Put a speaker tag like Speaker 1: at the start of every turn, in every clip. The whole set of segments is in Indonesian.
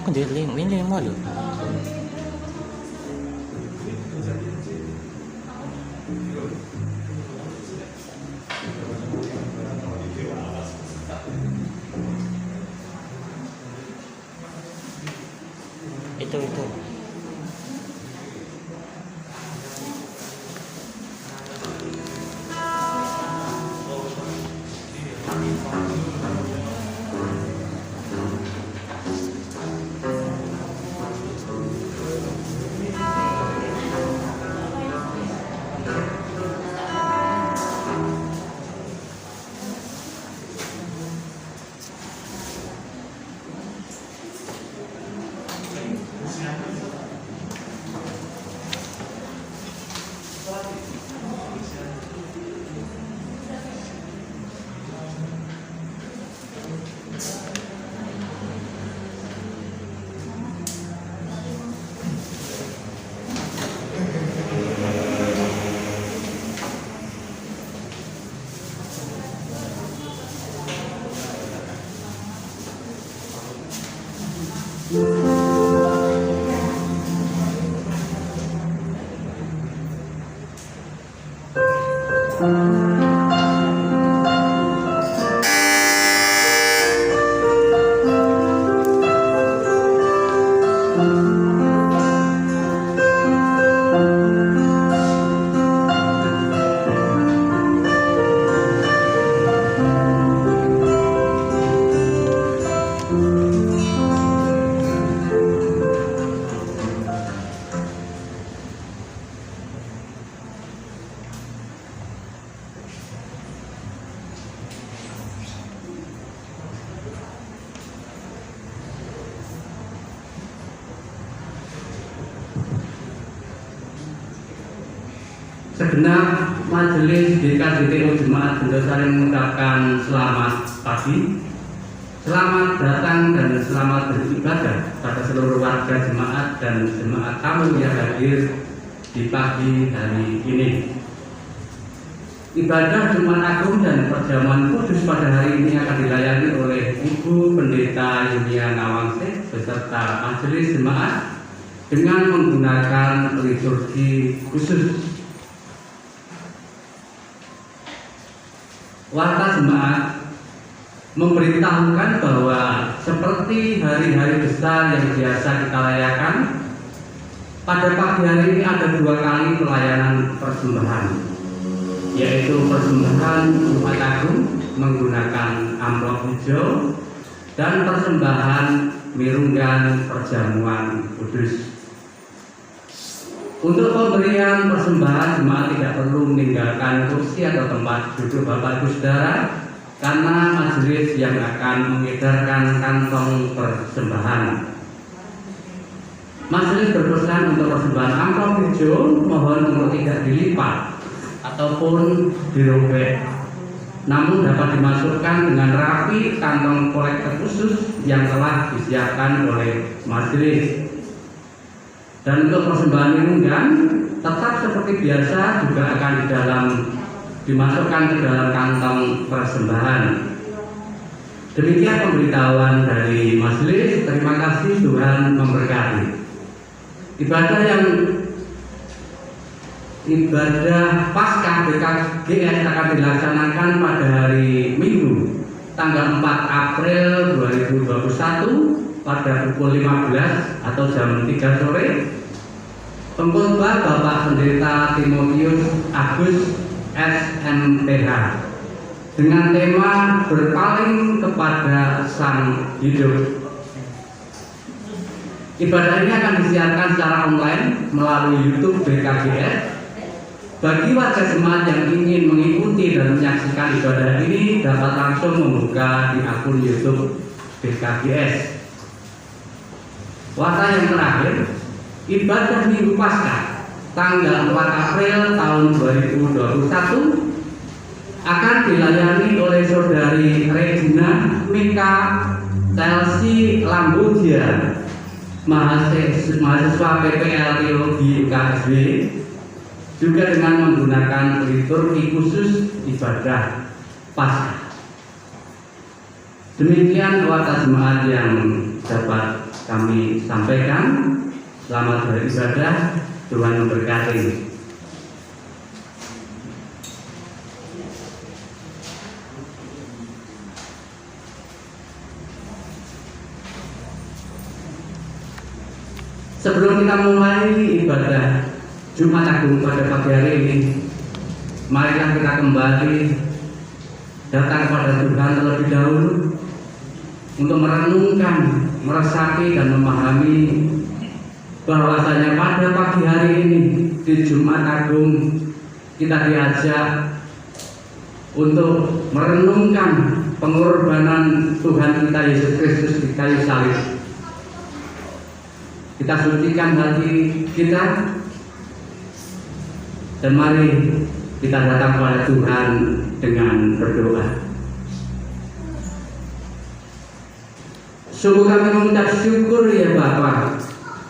Speaker 1: aku di link lho. Itu.
Speaker 2: Segenap majelis DKJTU Jemaat Bendosari mengucapkan selamat pagi, selamat datang dan selamat beribadah pada seluruh warga jemaat dan jemaat tamu yang hadir di pagi hari ini. Ibadah Jumat Agung dan perjamuan kudus pada hari ini akan dilayani oleh Ibu Pendeta Yunia Nawangsih beserta majelis jemaat dengan menggunakan liturgi khusus. Warta jemaat memberitahukan bahwa seperti hari-hari besar yang biasa kita rayakan, pada pagi hari ini ada 2 kali pelayanan persembahan, yaitu persembahan Jumat Agung menggunakan amplop hijau dan persembahan mirunggan perjamuan kudus. Untuk pemberian persembahan, jemaat tidak perlu meninggalkan kursi atau tempat duduk Bapak Ibu Saudara, karena majelis yang akan mengedarkan kantong persembahan. Majelis berpesan untuk persembahan amplop hijau mohon untuk tidak dilipat ataupun dirobek, namun dapat dimasukkan dengan rapi kantong kolektor khusus yang telah disiapkan oleh majelis. Dan untuk persembahan mirunggan tetap seperti biasa juga akan dimasukkan ke dalam kantong persembahan. Demikian pemberitahuan dari majelis. Terima kasih, Tuhan memberkati. Ibadah Paskah BKGS akan dilaksanakan pada hari Minggu tanggal 4 April 2021 pada pukul 15 atau jam 3 sore. Pengkhotbah Bapak Pendeta Timotius Agus SMPH dengan tema berpaling kepada Sang Hidup. Ibadah ini akan disiarkan secara online melalui YouTube BKGS. Bagi warga jemaat yang ingin mengikuti dan menyaksikan ibadah ini dapat langsung membuka di akun YouTube BKGS. Warta yang terakhir, ibadah Minggu Paskah tanggal 4 April tahun 2021 akan dilayani oleh Saudari Regina Mika Chelsea Lambudia, mahasiswa PPL Teologi UKSW, juga dengan menggunakan liturgi khusus ibadah Paskah. Demikian warta jemaat yang dapat kami sampaikan. Selamat beribadah, Tuhan memberkati. Sebelum kita mulai ibadah Jumat Agung pada pagi hari ini, marilah kita kembali datang kepada Tuhan terlebih dahulu untuk merenungkan, meresapi dan memahami bahwasanya pada pagi hari ini di Jumat Agung kita diajak untuk merenungkan pengorbanan Tuhan kita Yesus Kristus di kayu salib. Kita sucikan hati kita dan mari kita datang kepada Tuhan dengan berdoa. Sungguh kami mengucap syukur ya Bapa,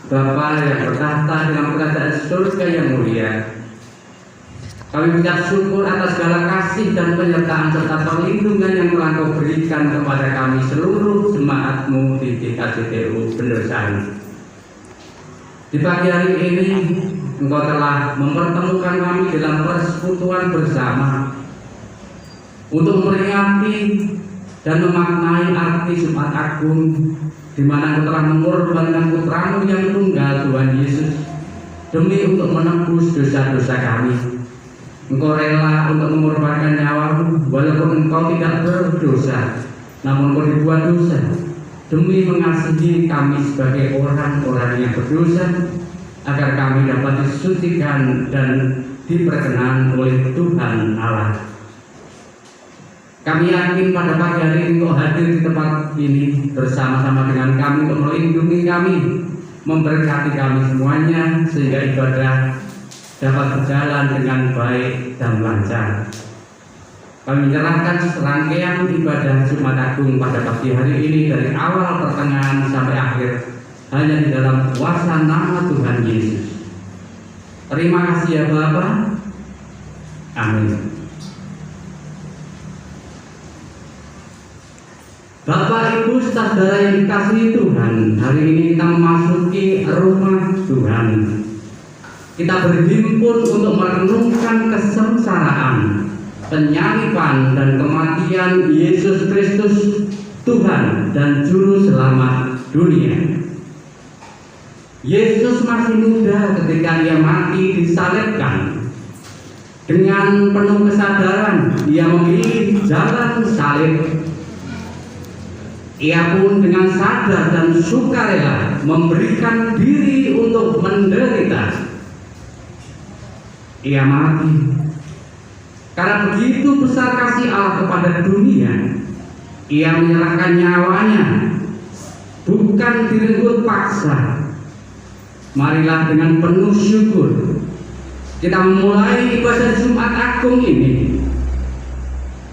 Speaker 2: Bapa yang bertahta dengan kerajaan surga yang mulia. Kami mengucap syukur atas segala kasih dan penyertaan serta perlindungan yang telah Kau berikan kepada kami seluruh jemaat-Mu di GKJTU Bendosari. Di pagi hari ini Engkau telah mempertemukan kami dalam persekutuan bersama untuk memperingati dan memaknai arti Jumat Agung, di mana Engkau telah mengorbankan Putra-Mu yang tunggal, Tuhan Yesus, demi untuk menebus dosa-dosa kami. Engkau rela untuk mengorbankan nyawa-Mu walaupun Engkau tidak berdosa, namun Engkau dibuat dosa demi mengasihi kami sebagai orang-orang yang berdosa, agar kami dapat disucikan dan diperkenan oleh Tuhan Allah. Kami yakin pada pagi hari ini Engkau hadir di tempat ini bersama-sama dengan kami untuk melindungi kami, memberkati kami semuanya, sehingga ibadah dapat berjalan dengan baik dan lancar. Kami menyerahkan serangkaian ibadah Jumat Agung pada pagi hari ini dari awal pertengahan sampai akhir hanya di dalam kuasa nama Tuhan Yesus. Terima kasih ya Bapa. Amin. Bapak, Ibu, saudara yang dikasihi Tuhan, hari ini kita memasuki rumah Tuhan. Kita berhimpun untuk merenungkan kesengsaraan, penyaliban dan kematian Yesus Kristus, Tuhan dan Juru Selamat dunia. Yesus masih muda ketika Ia mati disalibkan. Dengan penuh kesadaran Ia memilih jalan salib. Ia pun dengan sadar dan sukarela memberikan diri untuk menderita. Ia mati karena begitu besar kasih Allah kepada dunia. Ia menyerahkan nyawanya, bukan direnggut paksa. Marilah dengan penuh syukur kita memulai ibadah Jumat Agung ini.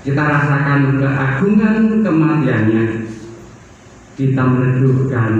Speaker 2: Kita rasakan keagungan kematiannya. Kita meneduhkan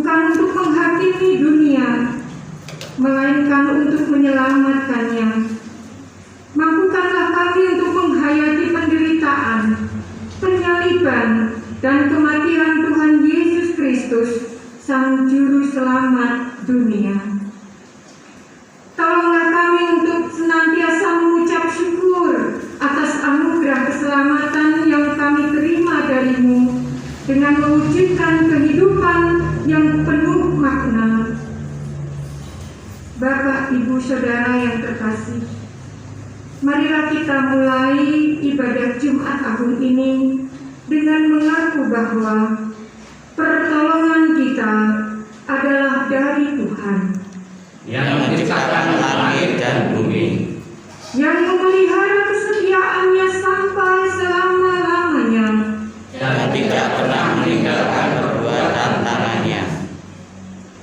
Speaker 3: bukan untuk menghakimi dunia, melaksanakannya. Mampukanlah kami untuk menghayati penderitaan, penyaliban, dan kematian Tuhan Yesus Kristus, Sang Juru Selamat dunia. Tolonglah kami untuk senantiasa mengucap syukur atas anugerah keselamatan yang kami terima dari-Mu dengan mewujudkan kehidupan yang penuh makna. Bapak, Ibu, Saudara yang terkasih, marilah kita mulai ibadah Jumat Agung ini dengan mengaku bahwa pertolongan kita adalah dari Tuhan
Speaker 2: yang menciptakan langit dan bumi,
Speaker 3: yang memelihara kesetiaannya sampai selama-lamanya,
Speaker 1: dan tidak pernah meninggalkan perbuatan tangannya.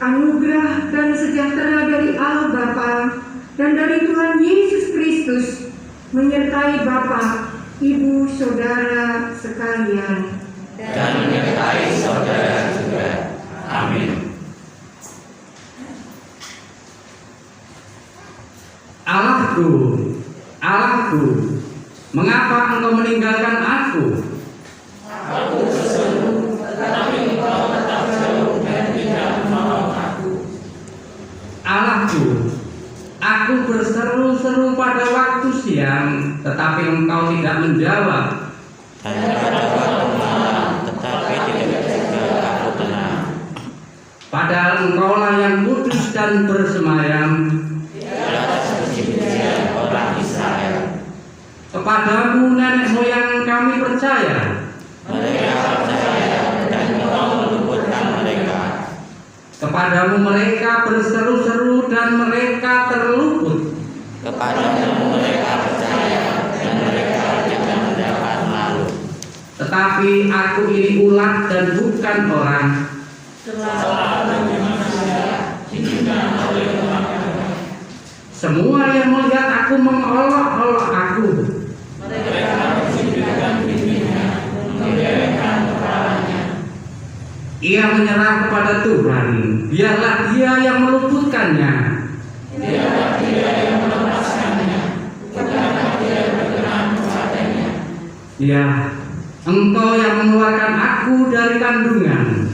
Speaker 3: Anugerah dan sejahtera dari Allah Bapa dan dari Tuhan Yesus Kristus menyertai Bapak, Ibu, Saudara sekalian,
Speaker 1: Dan menyertai saudara juga. Amin.
Speaker 2: Allahku, Allahku, mengapa engkau meninggalkan aku?
Speaker 1: Aku berseru, tetapi engkau tetap jauh dan tidak menolong aku.
Speaker 2: Allahku, aku berseru-seru pada waktu siang, tetapi engkau tidak menjawab.
Speaker 1: Dan pada waktu malam, tetapi tidak juga aku tenang.
Speaker 2: Padahal engkaulah yang kudus dan bersemayam.
Speaker 1: Di atas puji-pujian orang Israel.
Speaker 2: Kepadamu nenek moyang kami percaya.
Speaker 1: Mereka percaya dan engkau meluputkan mereka.
Speaker 2: Kepadamu mereka berseru-seru dan mereka terluput.
Speaker 1: Kepadamu mereka percaya dan mereka tidak mendapat malu.
Speaker 2: Tetapi aku ini ulat dan bukan orang. Semua yang melihat aku mengolok-olok aku. Ia menyerah kepada Tuhan. Biarlah Dia yang meluputkannya. Ya, Engkau yang mengeluarkan aku dari kandungan.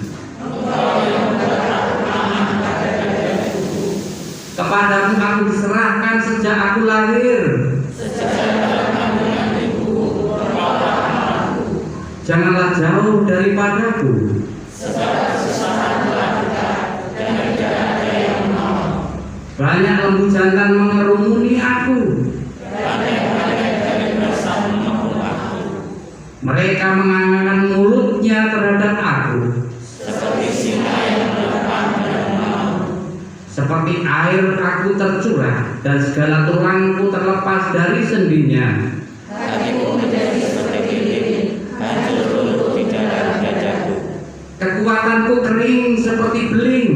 Speaker 2: Kepadamu aku diserahkan sejak aku lahir. Janganlah jauh daripadaku. Banyak lembu jantan mengerumuni aku. Mereka mengangkat mulutnya terhadap aku. Seperti air aku tercurah dan segala tulangku terlepas dari sendinya.
Speaker 1: Hatiku menjadi seperti lilin, hancur luluh di dalam dadaku.
Speaker 2: Kekuatanku kering seperti beling.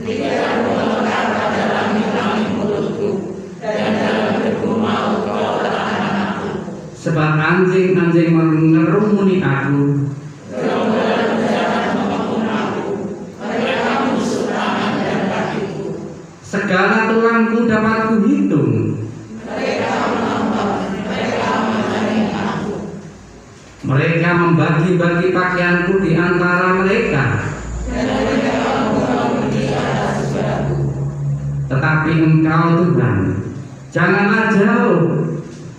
Speaker 1: Lidahku melekat dalam hitam mulutku, dan dalam debu mau kau tahan aku.
Speaker 2: Sebab anjing-anjing mengerumuni aku. Segala tulangku dapat kuhitung. Mereka membagi-bagi pakaianku di antara mereka. Tetapi Engkau Tuhan, janganlah jauh.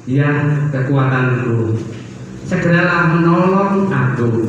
Speaker 2: Ya kekuatanku, segeralah menolong aku.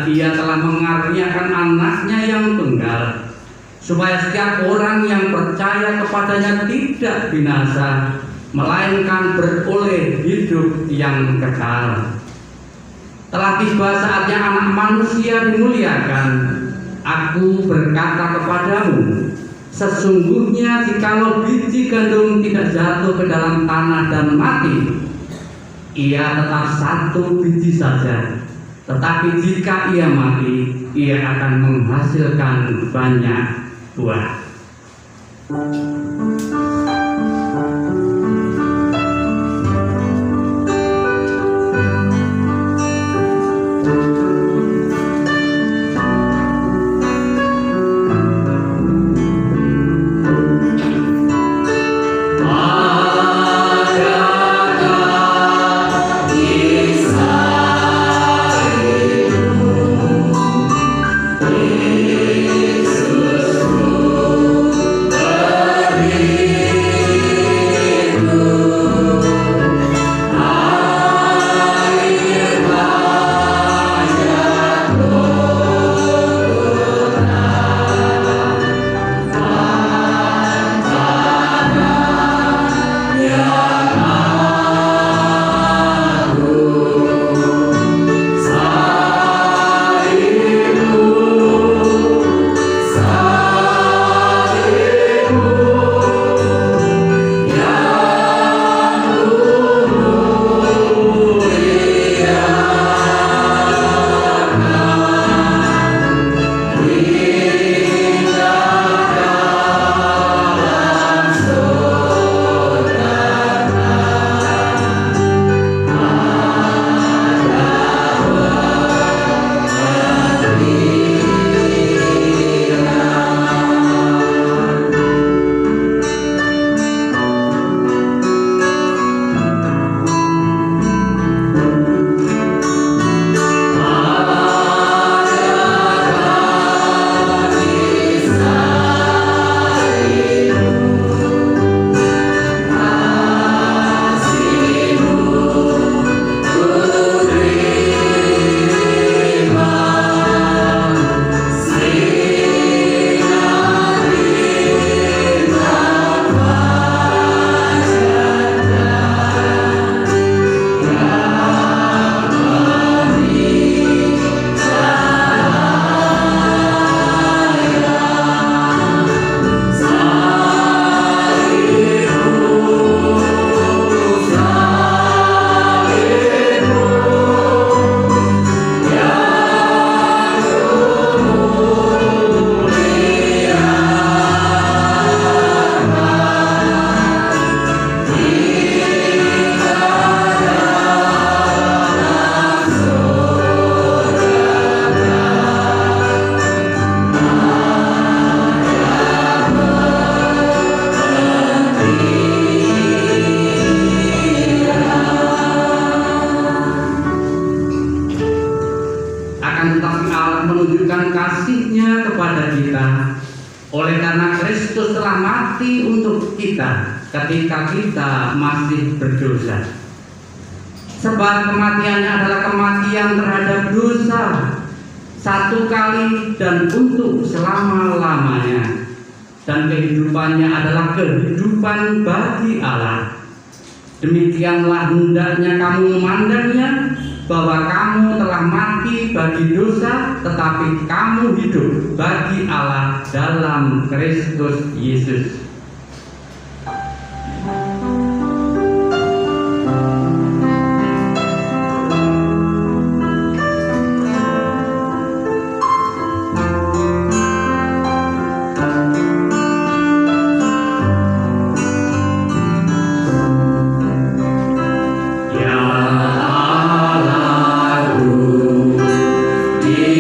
Speaker 2: juga Ia telah mengaruniakan anaknya yang tunggal, supaya setiap orang yang percaya kepadanya tidak binasa, melainkan beroleh hidup yang kekal. Telah tiba saatnya Anak Manusia dimuliakan. Aku berkata kepadamu, sesungguhnya jikalau biji gandum tidak jatuh ke dalam tanah dan mati, ia tetap satu biji saja. Tetapi jika ia mati, ia akan menghasilkan banyak buah.
Speaker 4: Oleh karena Kristus telah mati untuk kita ketika kita masih berdosa. Sebab kematiannya adalah kematian terhadap dosa, satu kali dan untuk selama-lamanya. Dan kehidupannya adalah kehidupan bagi Allah. Demikianlah hendaknya kamu memandangnya, bahwa kamu telah mati bagi dosa, tetapi kamu hidup bagi Allah dalam Kristus Yesus.
Speaker 1: Di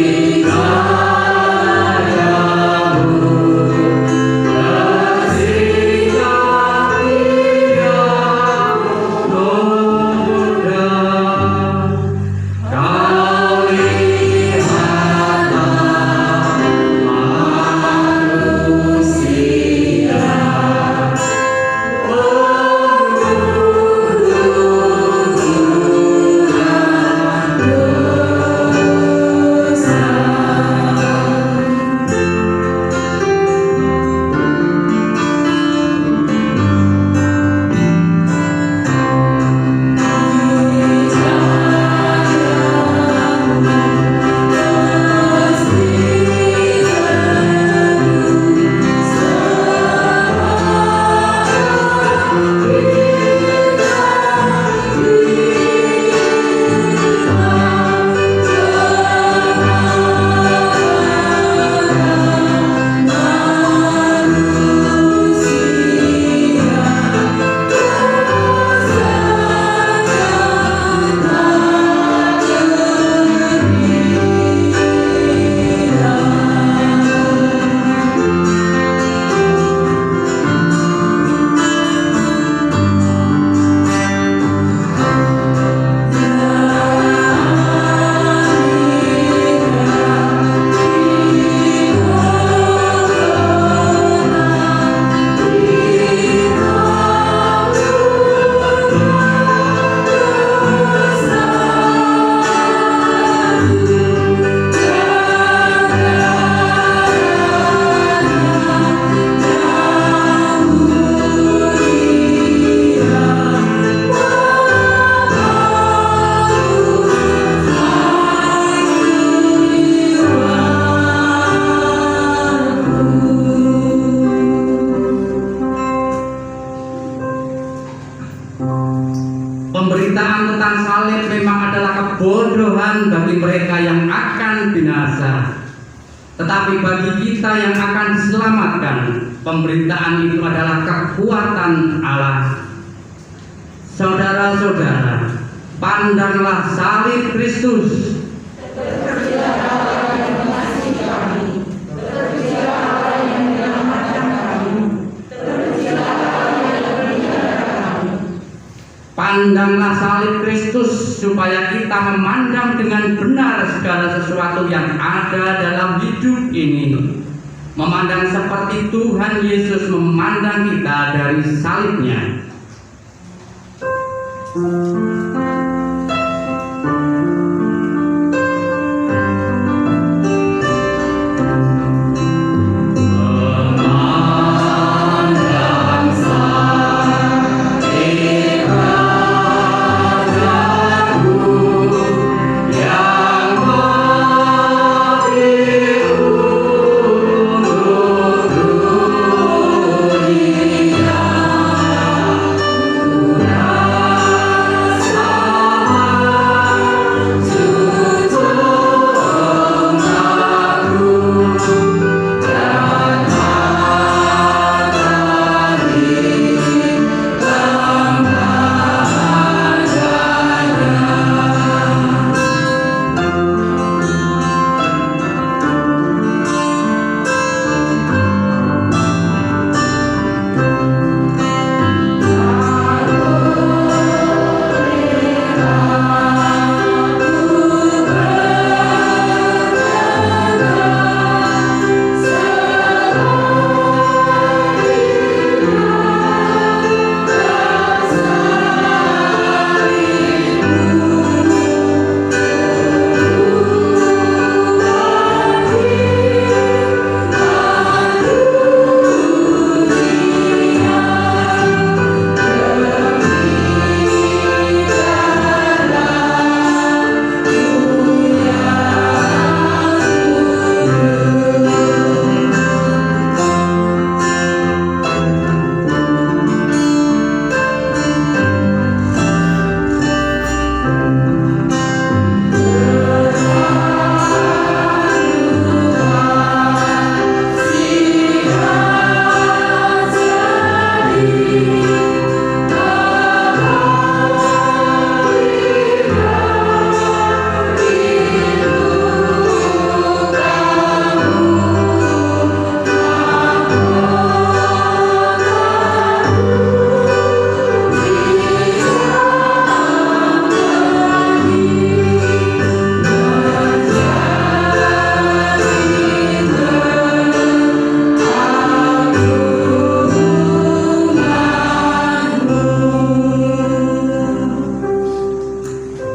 Speaker 4: Tuhan bagi mereka yang akan binasa, tetapi bagi kita yang akan diselamatkan, pemberitaan itu adalah kekuatan Allah. Saudara-saudara, pandanglah salib Kristus. Pandanglah salib Kristus supaya kita memandang dengan benar segala sesuatu yang ada dalam hidup ini. Memandang seperti Tuhan Yesus memandang kita dari salibnya.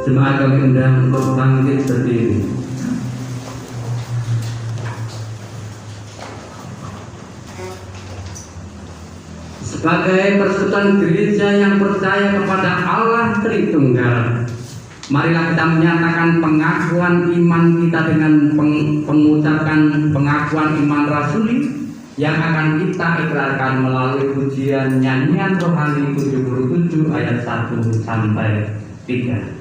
Speaker 4: Jemaat kami undang untuk bangkit berdiri. Sebagai persekutuan gereja yang percaya kepada Allah Tritunggal, marilah kita menyatakan pengakuan iman kita dengan pengucapan pengakuan iman rasuli yang akan kita ikrarkan melalui pujian nyanyian rohani 77 ayat 1 sampai 3.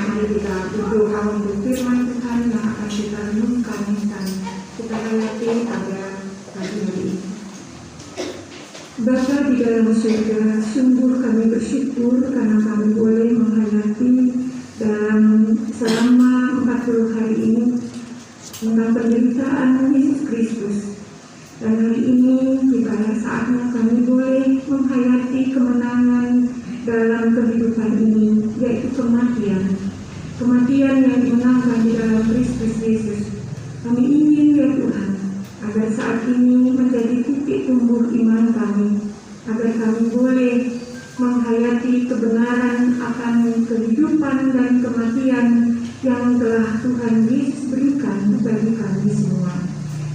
Speaker 3: mari kita berdoa untuk firman Tuhan yang akan kita renungkan dan kita hayati pada pagi hari ini. Bapa di dalam surga, sungguh kami bersyukur karena kami boleh menghayati dalam selama 40 hari ini tentang penderitaan Yesus Kristus. Dan hari ini juga saatnya kami boleh menghayati kemenangan dalam kehidupan ini, yaitu kematian. Kematian yang dimenangkan di dalam Kristus Yesus. Kami ingin ya Tuhan, agar saat ini menjadi titik tumbuh iman kami, agar kami boleh menghayati kebenaran akan kehidupan dan kematian yang telah Tuhan Yesus berikan bagi kami semua.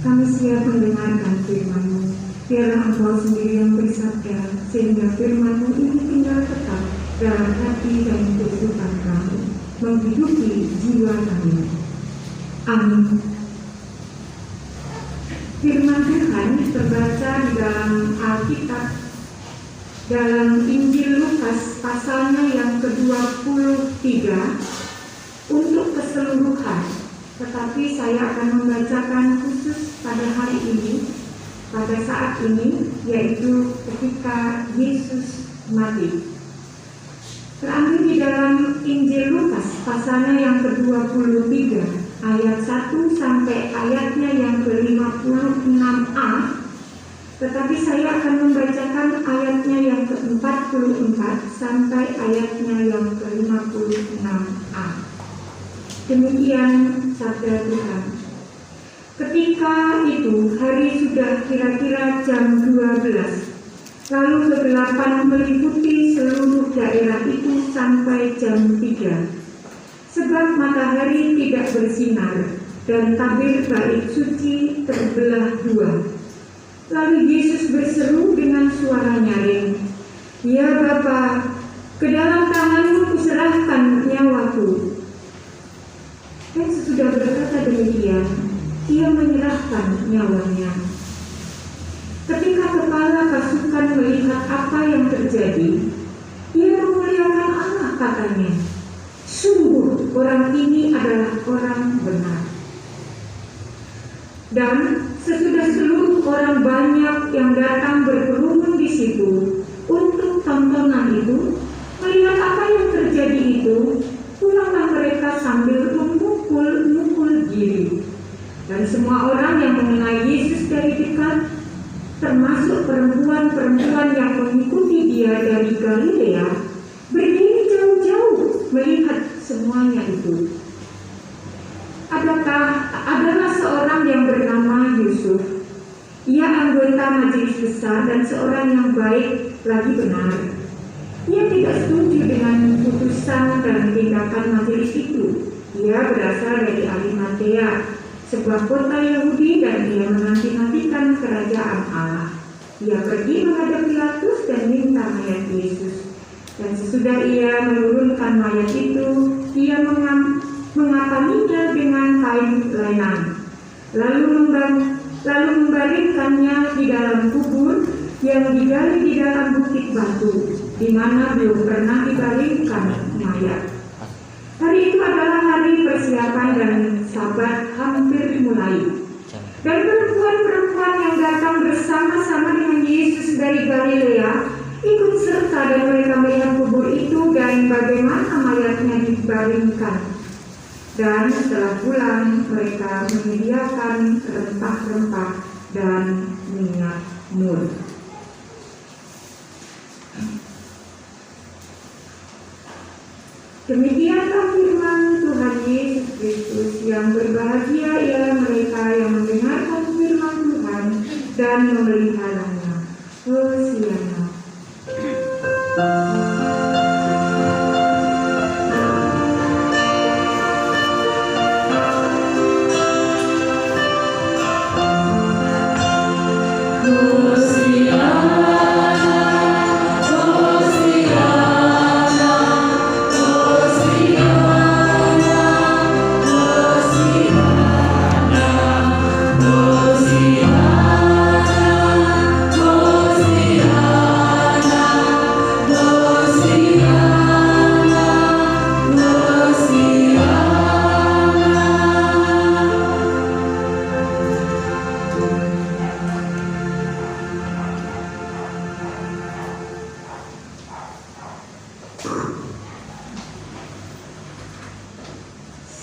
Speaker 3: Kami siap mendengarkan firman-Mu. Biarlah Engkau sendiri yang bersabda, sehingga firman-Mu ini tinggal tetap dalam hati dan kehidupan kami, menghidupi jiwa kami. Amin. Firman Tuhan terbaca di dalam Alkitab, dalam Injil Lukas pasalnya yang ke-23 untuk keseluruhan. Tetapi saya akan membacakan khusus pada hari ini, pada saat ini, yaitu ketika Yesus mati. Terambil di dalam Injil Lukas pasalnya yang ke-23 ayat 1 sampai ayatnya yang ke-56a. Tetapi saya akan membacakan ayatnya yang ke-44 sampai ayatnya yang ke-56a. Demikian sabda Tuhan. Ketika itu hari sudah kira-kira jam 12. Lalu kegelapan meliputi seluruh daerah itu sampai jam 3. Sebab matahari tidak bersinar dan tabir bait suci terbelah dua. Lalu Yesus berseru dengan suara nyaring, "Ya Bapa, ke dalam tangan-Mu kuserahkan nyawaku." Dan sesudah berkata demikian, Ia menyerahkan nyawanya. Ketika kepala pasukan melihat apa yang terjadi, ia memuliakan Allah, katanya, "Sungguh orang ini adalah orang benar." Dan sesudah seluruh orang banyak yang datang berkerumun di situ untuk tontonan itu, melihat apa yang terjadi itu, pulanglah mereka sambil memukul diri. Dan semua orang yang mengenal Yesus dari dekat, termasuk perempuan-perempuan yang mengikuti Dia dari Galilea, berdiri jauh-jauh melihat semuanya itu. Adalah seorang yang bernama Yusuf. Ia anggota majelis besar dan seorang yang baik lagi benar. Ia tidak setuju dengan putusan dan tindakan majelis itu. Ia berasal dari Arimatea, sebuah kota Yahudi, dan ia menanti-nantikan kerajaan Allah. Ia pergi menghadap Pilatus dan minta mayat Yesus. Dan sesudah ia menurunkan mayat itu, ia mengapaninya dengan kain lenan, lalu membaringkannya di dalam kubur yang digali di dalam bukit batu, di mana belum pernah dibaringkan mayat. Hari itu adalah hari persiapan dan Sabat hampir mulai. Dan perempuan-perempuan yang datang bersama-sama dengan Yesus dari Galilea ikut serta, dan mereka melihat kubur itu dan bagaimana mayatnya dibaringkan. Dan setelah pulang, mereka menyediakan rempah-rempah dan minyak mur. Demikianlah firman Tuhan Yesus Kristus. Yang berbahagia ialah mereka yang mendengarkan firman Tuhan dan memeliharanya. Hosiana.
Speaker 1: Hosiana,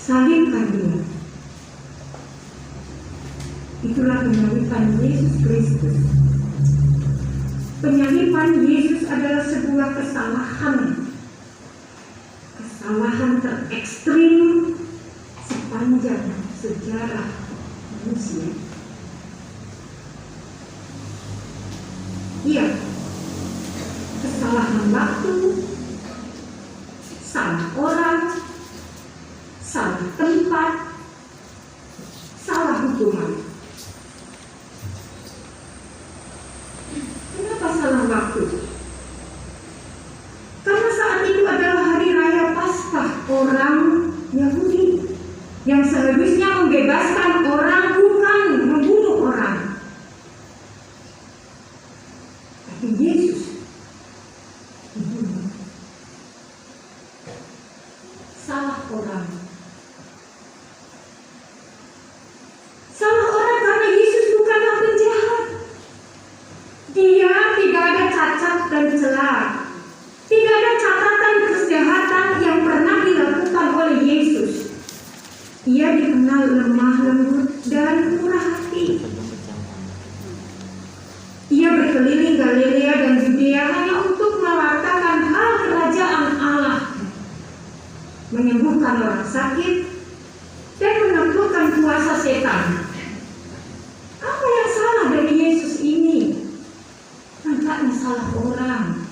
Speaker 3: salibkan dia. Itulah penyaliban Yesus Kristus. Penyaliban Yesus adalah sebuah kesalahan terekstrim sepanjang sejarah manusia. Iya, kesalahan waktu, salah orang, salah tempat, salah hukuman. Kenapa salah waktu? Karena saat itu adalah hari raya Paskah orang Yahudi yang seharusnya membebaskan orang, bukan membunuh orang. Tapi Yesus dibunuh. Salah orang. Salah orang karena Yesus bukanlah penjahat. Dia tidak ada cacat dan celah. Tidak ada catatan kejahatan yang pernah dilakukan oleh Yesus. Ia dikenal lemah lembut dan murah hati. Ia berkeliling Galilea dan Yudea hanya untuk mewartakan hal kerajaan Allah, menyembuhkan orang sakit, dan menaklukkan kuasa setan. Apa yang salah dari Yesus ini? Nampaknya salah orang.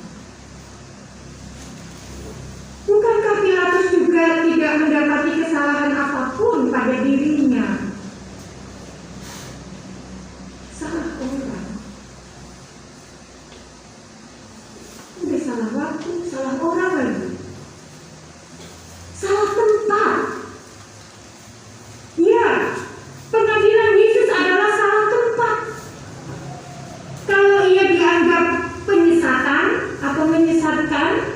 Speaker 3: Bukankah Pilatus juga tidak mendapati kesalahan apapun pada dirinya? Salah orang. Udah salah waktu, salah orang lagi. Salah tempat. Ya, pengadilan Yesus adalah salah tempat. Kalau ia dianggap penyesatan atau menyesatkan,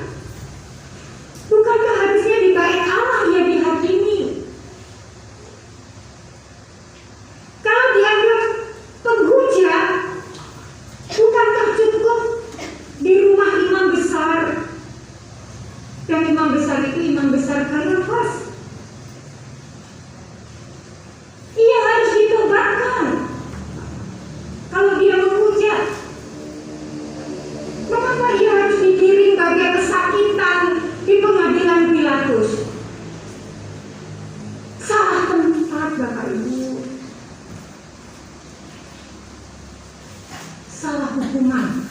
Speaker 3: bukankah harusnya di bait Allah ia dihakimi? Kalau dianggap penghujat, bukankah cukup di rumah imam besar? Dan imam besar itu imam besar Kayafas. Ia harus ditobatkan. Kalau dia menghujat, mengapa ia harus dikirim bagi kesakitan di pengadilan Pilatus? Salah tempat, Bapak Ibu. Salah hukuman.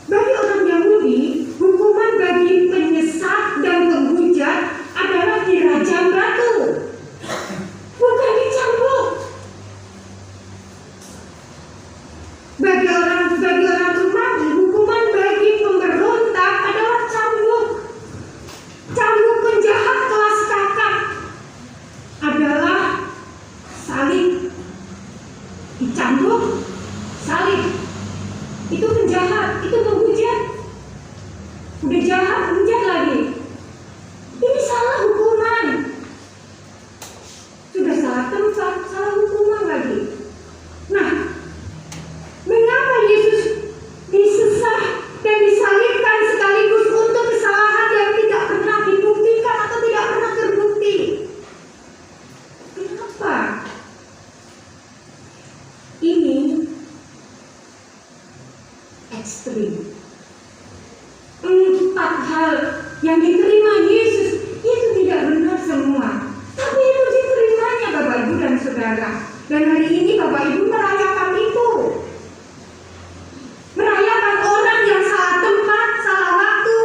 Speaker 3: Bagi orang Yahudi, hukuman bagi penyesat dan penghujat adalah dirajam batu, bukan dicambuk. Bagi orang Romawi, hukuman bagi pemberontak adalah cambuk. Cambuk penjahat kelas kakap adalah salib. Dicambuk, salib. Itu penjahat, itu penghujat. Udah jahat, hujat lagi. Ini salah hukuman. Sudah salah tempat, salah hukuman lagi. Nah, mengapa Yesus disesah dan disalibkan sekaligus untuk kesalahan yang tidak pernah dibuktikan atau tidak pernah terbukti? Kenapa? Ini ekstrim. 4 hal yang diterima Yesus itu tidak benar semua, tapi itu diterimanya Bapak Ibu dan Saudara. Dan hari ini Bapak Ibu merayakan itu. Merayakan orang yang salah tempat, salah waktu,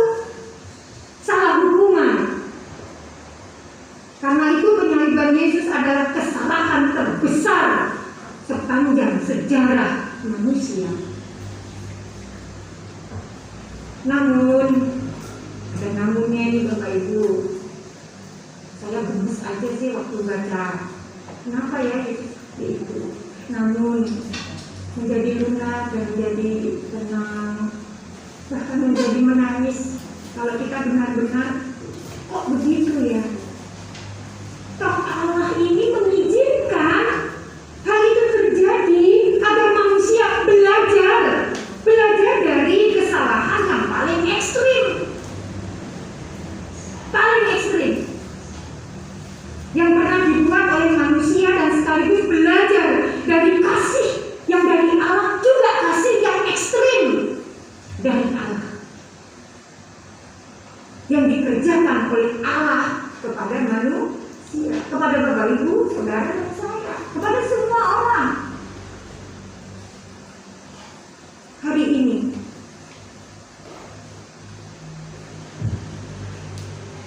Speaker 3: salah hukuman. Karena itu penyaliban Yesus adalah kesalahan terbesar sepanjang sejarah manusia. Namun, ada namunnya ini Bapak Ibu. Saya gemes aja sih waktu baca. Kenapa ya Yesus itu? Namun, menjadi lunak dan menjadi tenang, bahkan menjadi menangis. Kalau kita benar-benar, kok begitu ya? Toh Allah ini mengizinkan hal itu terjadi agar manusia belajar dari kesalahan yang paling ekstrim. Paling ekstrim. sekaligus belajar dari kasih yang dari Allah, juga kasih yang ekstrim dari Allah, yang dikerjakan oleh Allah kepada manusia, kepada Bapak Ibu, Saudara dan saya, kepada semua orang. Hari ini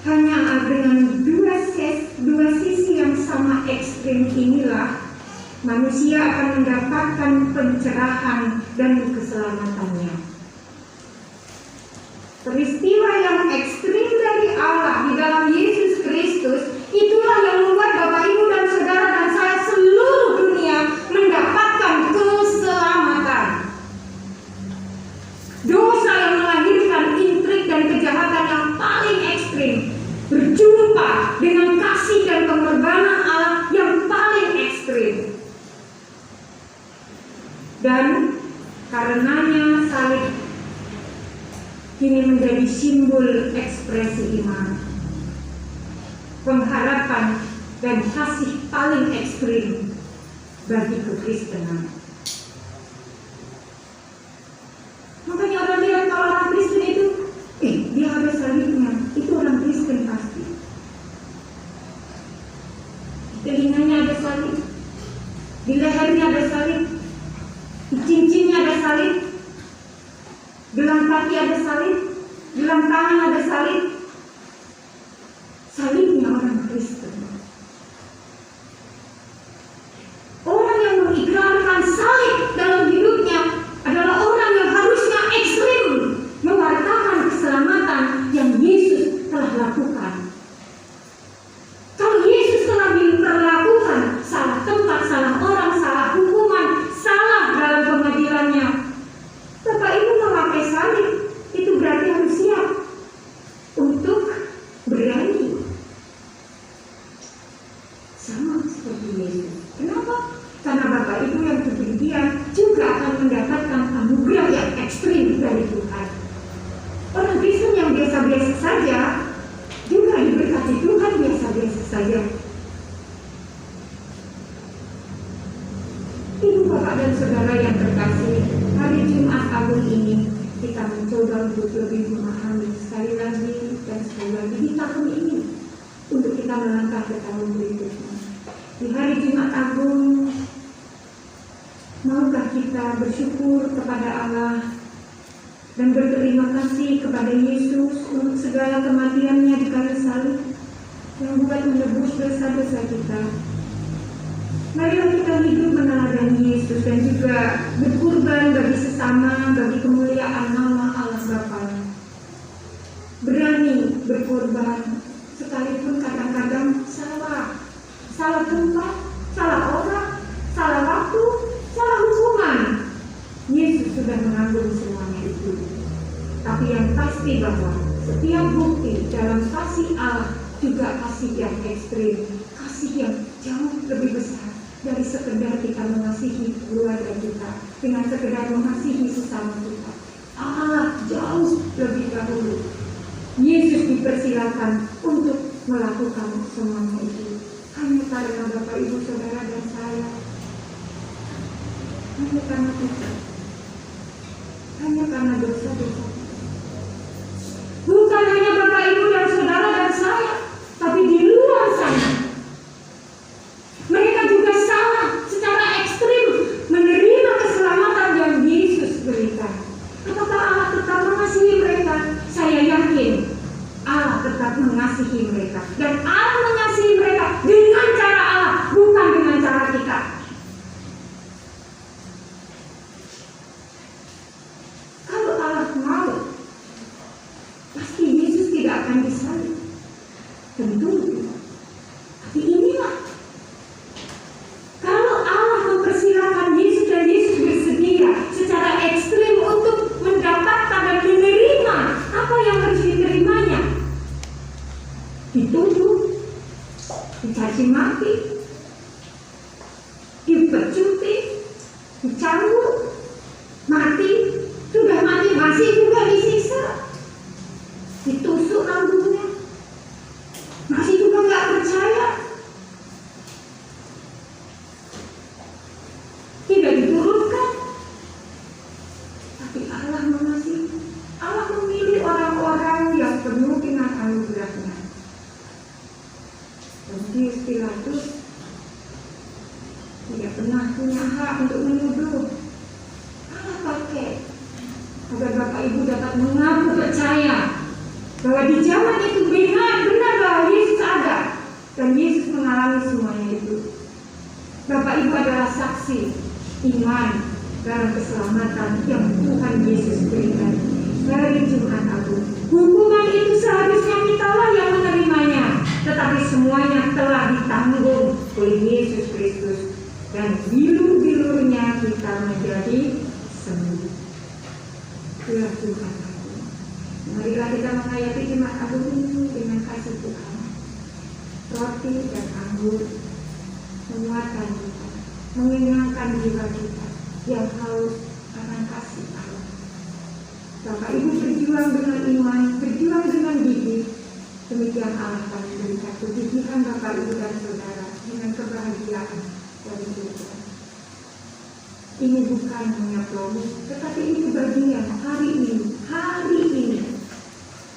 Speaker 3: hanya dengan dua sisi yang sama ekstrim inilah manusia akan mendapatkan pencerahan dan keselamatannya. Peristiwa yang ekstrim dari Allah di dalam Yesus Kristus, itulah yang membuat Bapak Ibu dan Saudara dan saya seluruh dunia mendapatkan keselamatan. Dosa yang melahirkan intrik dan kejahatan yang paling ekstrim berjumpa dengan kasih dan pengorbanan Allah yang paling ekstrim. Dan karenanya salib kini menjadi simbol ekspresi iman, pengharapan dan kasih paling ekstrim bagi kekristenan. Makanya orang bilang kalau orang Kristen itu, dia ada salibnya, itu orang Kristen pasti. Di telinganya ada salib, di lehernya ada salib, di cincinnya ada salib, gelang kaki ada salib, gelang tangan ada salib. Salibnya orang Kristen. Orang yang mengikrarkan salib dalam hidupnya adalah orang yang harusnya ekstrim mewartakan keselamatan yang Yesus telah lakukan. Kalau Yesus telah diperlakukan salah tempat, salah orang, salah hukuman, salah dalam pengadilannya, Bapak Ibu memakai salib, itu berarti harus siap untuk berani sama seperti Yesus. Kenapa? Karena Bapak Ibu yang demikian juga akan mendapatkan anugerah yang ekstrim dari Tuhan. Orang Kristen yang biasa-biasa saja juga diberkati Tuhan biasa-biasa saja. Ibu, Bapak dan Saudara yang terkasih, hari Jumat Agung ini kita mencoba untuk lebih memahami sekali lagi dan sekali lagi di tahun ini untuk kita melangkah ke tahun berikutnya. Di hari Jumat Agung, maukah kita bersyukur kepada Allah dan berterima kasih kepada Yesus untuk segala kematiannya di kayu salib yang buat menebus dosa-dosa kita. Marilah kita hidup meneladani Yesus dan juga berkorban bagi sesama, bagi kemuliaan nama Allah Bapa. Berani berkorban sekalipun kadang-kadang salah tempat, salah orang, salah waktu, salah hukuman. Yesus sudah menanggung semuanya itu. Tapi yang pasti bahwa setiap bukti dalam kasih Allah juga kasih yang ekstrim, kasih yang jauh lebih besar dari sekedar kita mengasihi keluarga kita, dengan sekedar mengasihi sesama kita. Allah jauh lebih dahulu. Yesus dipersilakan untuk melakukan semuanya itu. Hanya karena Bapak Ibu Saudara dan saya, hanya karena kita, hanya karena dosa-dosa kita. Bukan hanya Bapak Ibu dan Saudara dan saya, tapi di luar sana mereka juga salah secara ekstrim menerima keselamatan yang Yesus berikan. Apakah Allah tetap mengasihi mereka? Saya yakin Allah tetap mengasihi mereka. Dan Allah mengasihi mereka dengan cara Allah, bukan dengan cara kita. Kalau Allah mau, pasti Yesus tidak akan disalib. Tentu. Tapi inilah, kalau Allah mempersilakan Yesus dan Yesus bersedia secara ekstrim untuk mendapatkan dan menerima apa yang harus diterimanya, dituduh, dicaci maki, dipecuti, dicambuk, mati, sudah mati masih juga disiksa, ditusuk lambungnya, masih juga nggak percaya. Pontius Pilatus tidak pernah punya hak untuk menuduh. Allah pakai agar Bapak Ibu dapat mengaku percaya bahwa di zaman itu benar bahwa Yesus ada dan Yesus mengalami semuanya itu. Bapak Ibu adalah saksi iman dalam keselamatan yang Tuhan Yesus berikan dari Jumat Agung. Hukuman itu seharusnya kitalah yang menerimanya, tetapi semuanya telah ditanggung oleh Yesus Kristus dan bilur-bilurnya kita menjadi sembuh. Itulah Tuhan Agung. Marilah kita menghayati Jumat Agung ini dengan kasih Tuhan. Roti dan anggur menguatkan kita, mengenyangkan jiwa kita yang haus akan kasih Allah. Bapak Ibu berjuang dengan iman, berjuang dengan gigih. Demikian Allah kami berikan kegigihan Bapak Ibu dan Saudara dengan kebahagiaan dari Tuhan. Ini bukan hanya promo, tetapi ini bagian hari ini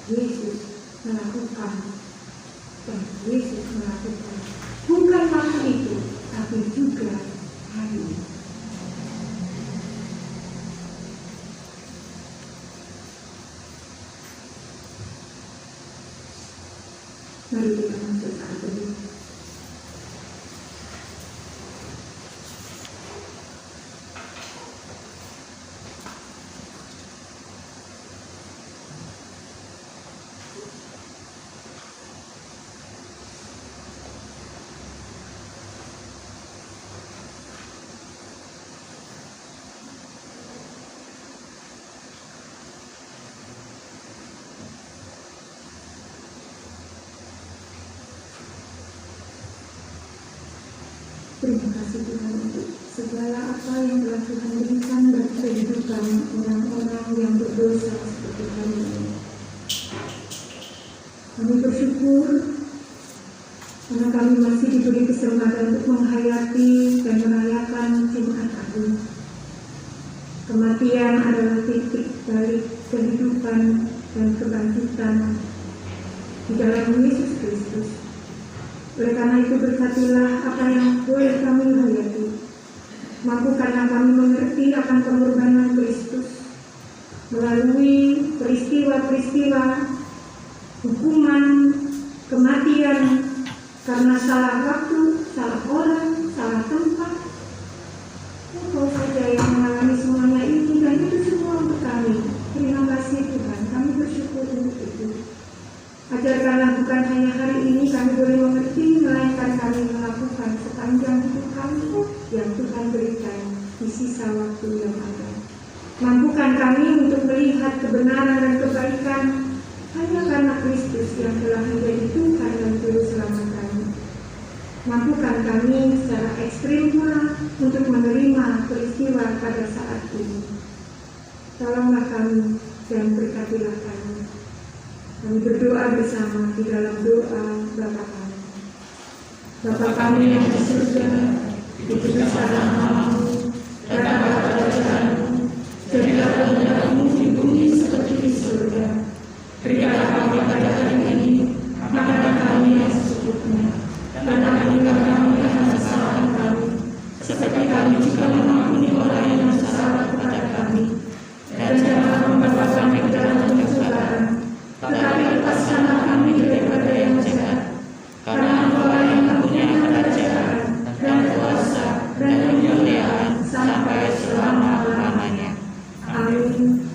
Speaker 3: Yesus melakukan dan Yesus melakukan bukan waktu itu, tapi juga hari ini. Mari kita masuk saat ini. Terima kasih Tuhan untuk segala apa yang telah Tuhan berikan bagi kehidupan orang-orang yang berdosa seperti kami ini. Kami bersyukur karena kami masih diberi kesempatan untuk menghayati dan merayakan Jumat Agung. Kematian adalah titik balik kehidupan dan kebangkitan di dalam Yesus Kristus. Oleh karena itu bersatulah apa yang boleh kami hayati. Mampukanlah kami mengerti akan pengorbanan Kristus melalui peristiwa-peristiwa hukuman, kematian karena salah waktu, salah orang, salah tempat. Engkau saja yang mengalami semuanya ini dan itu semua untuk kami. Terima kasih Tuhan, kami bersyukur untuk itu. Ajarkanlah bukan hanya hari ini kami boleh mengerti, melainkan kami melakukan sepanjang hidup kami yang Tuhan berikan di sisa waktu yang ada. Mampukan kami untuk melihat kebenaran dan kebaikan hanya karena Kristus yang telah menjadi Tuhan dan Juru Selamat kami. Mampukan kami secara ekstrim pula untuk menerima peristiwa pada saat ini. Tolonglah kami dan berkatilah kami. Kami berdoa bersama di dalam doa Bapa kami. Bapa kami yang di surga, dikuduskanlah namamu, datanglah kerajaanmu, jadilah kehendakmu di bumi seperti di surga. Berikanlah kami pada hari ini makanan kami yang secukupnya, dan ampunilah kami akan kesalahan kami, seperti kami juga mengampuni orang yang bersalah kepada kami. Dan janganlah membawa kami ke dalam pencobaan, tetapi lepaskanlah kami daripada yang jahat. Karena Engkau yang mempunyai kerajaan dan kuasa dan kemuliaan sampai selama-lamanya. Amin.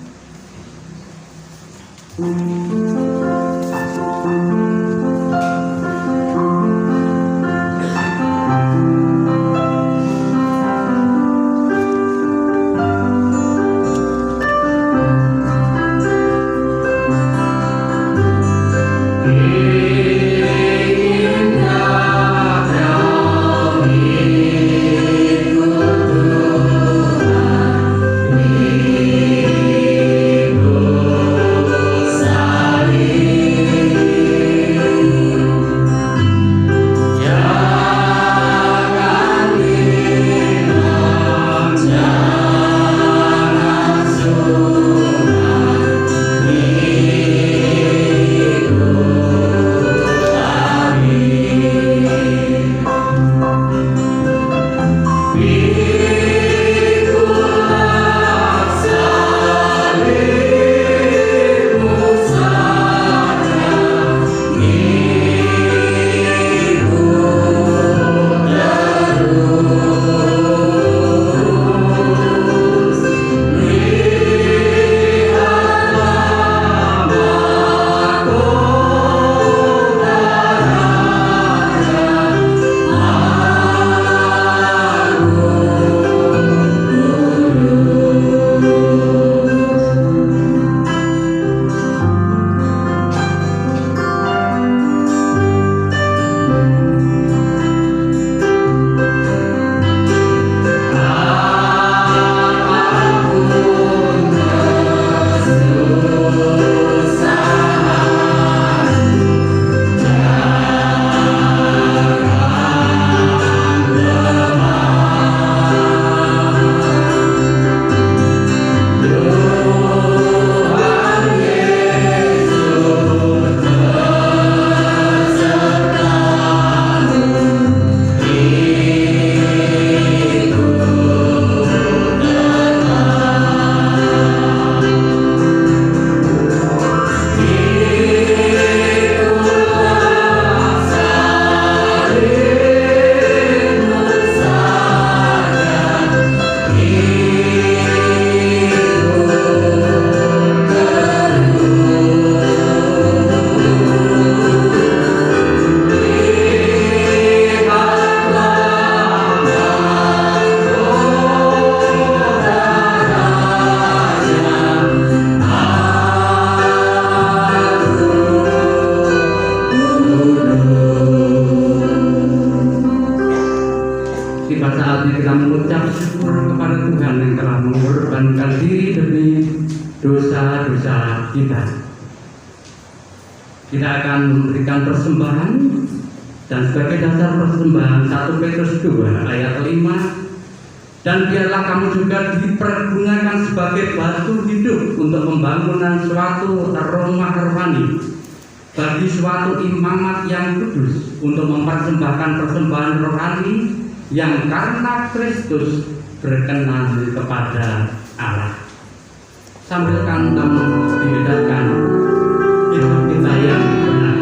Speaker 2: kita. Kita akan memberikan persembahan, dan sebagai dasar persembahan 1 Petrus 2 ayat 5, dan biarlah kamu juga dipergunakan sebagai batu hidup untuk pembangunan suatu rumah rohani bagi suatu imamat yang kudus, untuk mempersembahkan persembahan rohani yang karena Kristus berkenan kepada Allah. Sambilkan kamu dibedakan hidup kita yang benar.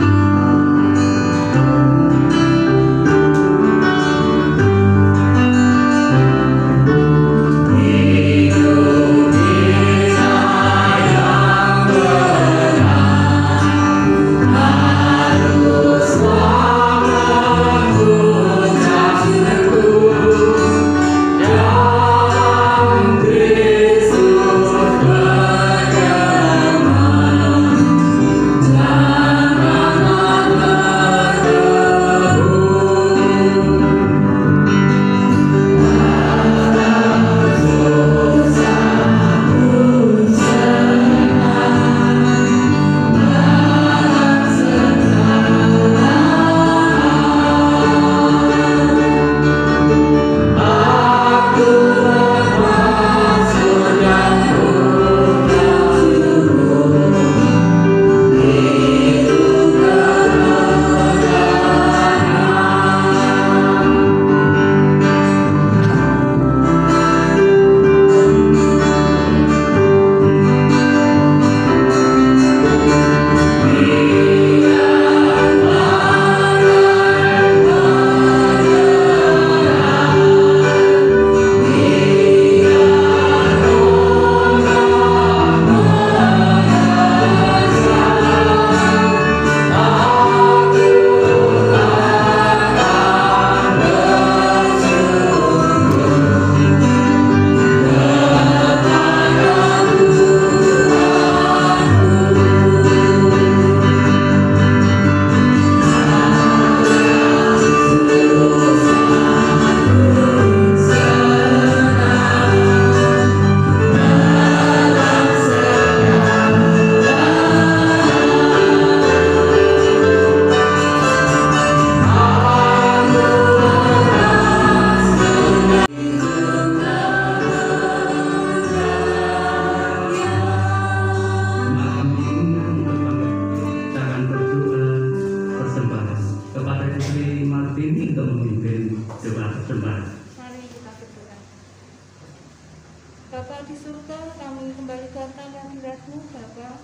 Speaker 1: Bapa di surga, kami kembali datang ke hadirat-Mu, Bapa.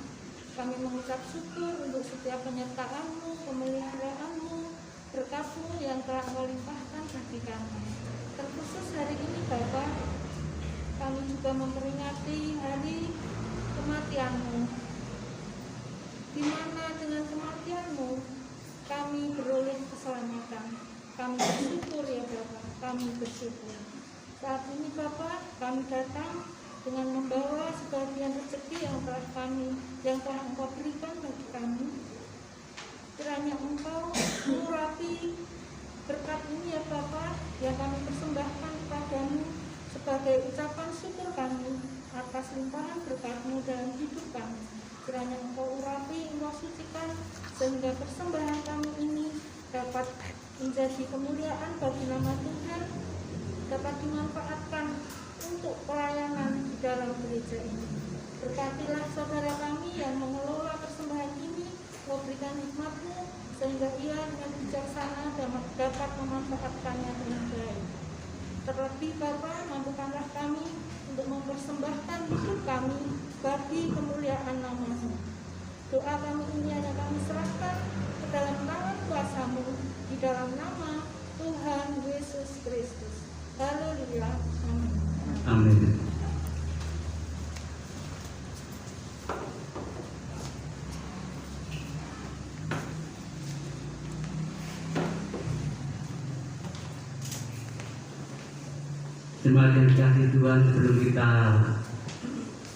Speaker 1: Kami mengucap syukur untuk setiap penyertaan-Mu, pemeliharaan-Mu, berkat-Mu yang telah Engkau limpahkan bagi kami. Terkhusus hari ini, Bapa, kami juga memperingati hari kematian-Mu, di mana dengan kematian-Mu kami beroleh keselamatan. Kami bersyukur ya Bapa, kami bersyukur. Saat ini Bapa, kami datang dengan membawa sebagian rezeki yang telah Engkau berikan bagi kami. Kiranya Engkau mengurapi berkat ini ya Bapa, yang kami persembahkan kepadamu sebagai ucapan syukur kami atas limpahan berkat-Mu dalam hidup kami. Kiranya Engkau urapi, Engkau sucikan, sehingga persembahan kami ini dapat menjadi kemuliaan bagi nama Tuhan, dapat dimanfaatkan untuk pelayanan di dalam gereja ini. Berkatilah saudara kami yang mengelola persembahan ini, Engkau berikan hikmat-Mu sehingga ia dengan bijaksana dapat memanfaatkannya dengan baik. Terlebih Bapa, mampukanlah kami untuk mempersembahkan hidup kami bagi kemuliaan nama-Mu. Doa kami ini hanya kami serahkan ke dalam tangan kuasa-Mu, di dalam nama Tuhan Yesus Kristus. Haleluya. Amin.
Speaker 2: Amin. Jemaat yang dikasihi Tuhan, sebelum kita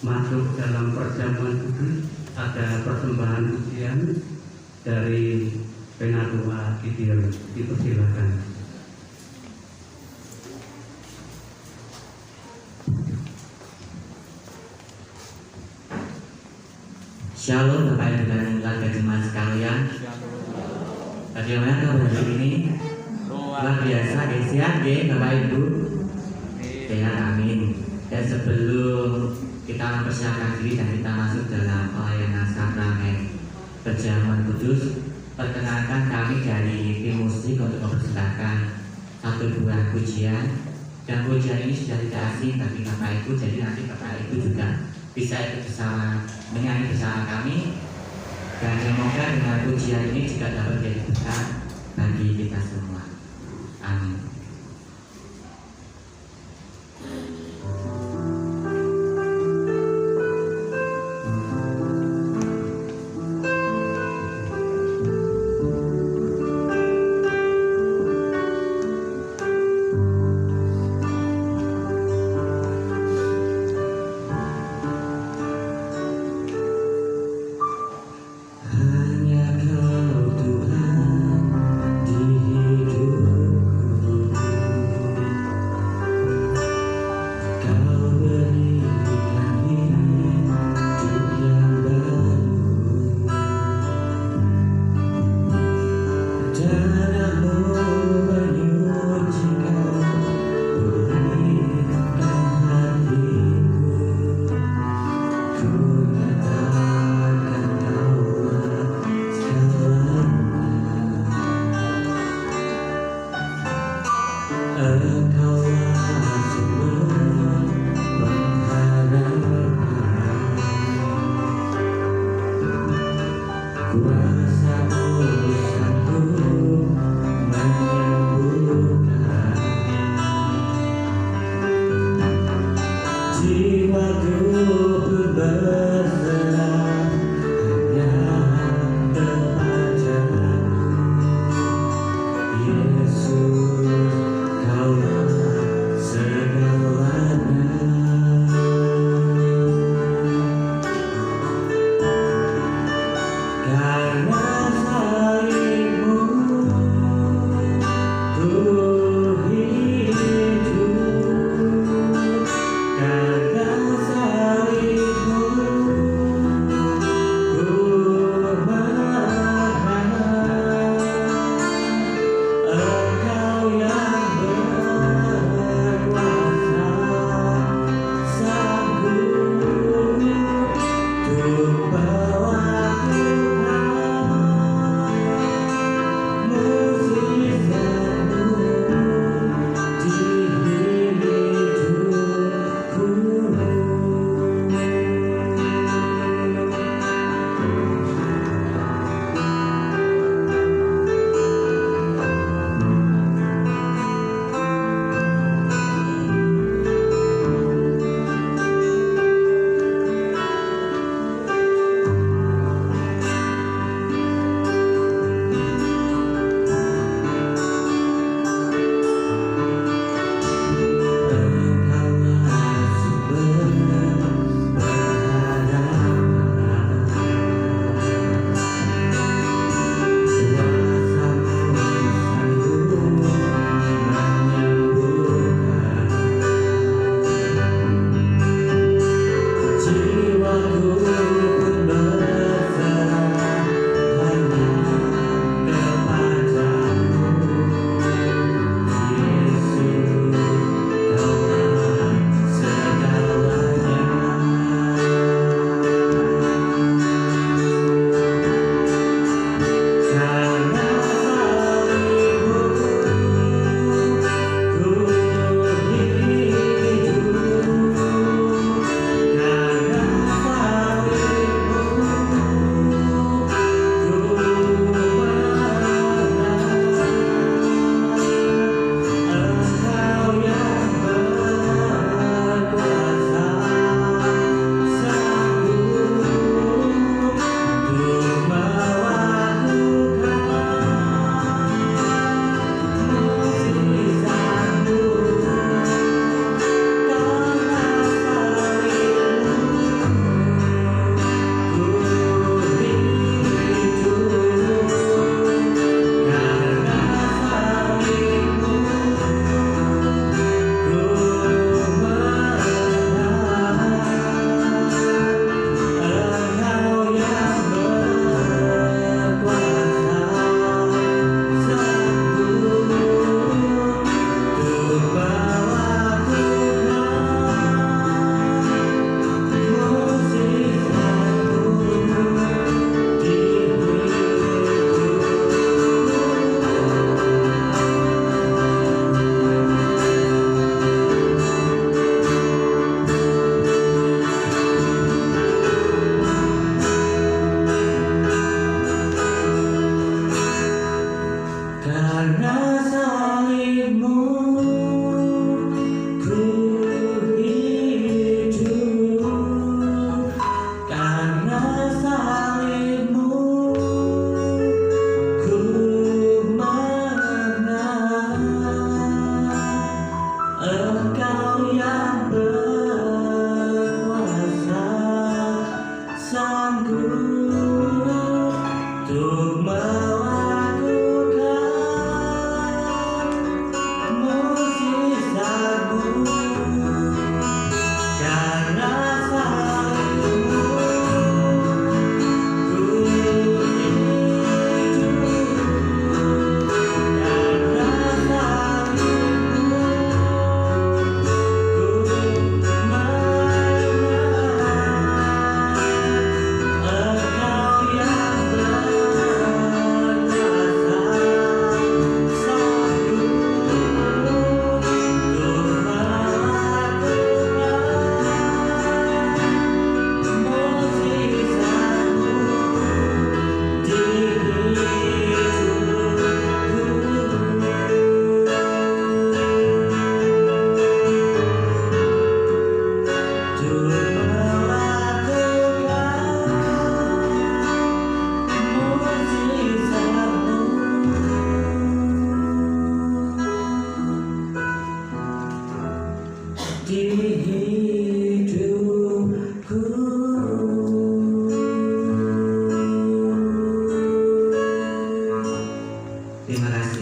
Speaker 2: masuk dalam perjamuan kudus, ada persembahan pujian dari Penatua Gideon. Dipersilakan.
Speaker 5: Shalom Bapak Ibu dan keluarga jemaat sekalian. Bagaimana kabar hari ini? Luar biasa, sehat ya Bapak Ibu. Sehat, amin. Dan sebelum kita mempersiapkan diri dan kita masuk dalam pelayanan sakramen perjamuan kudus, perkenalkan kami dari tim musik untuk mempersembahkan satu buah pujian. Dan pujian ini sudah tidak asing bagi Bapak Ibu, jadi nanti Bapak Ibu juga bisa ikut bersama menyanyi bersama kami. Dan semoga dengan pujian ini juga dapat menjadi berkat bagi kita semua. Amin.
Speaker 6: Yesus, Kau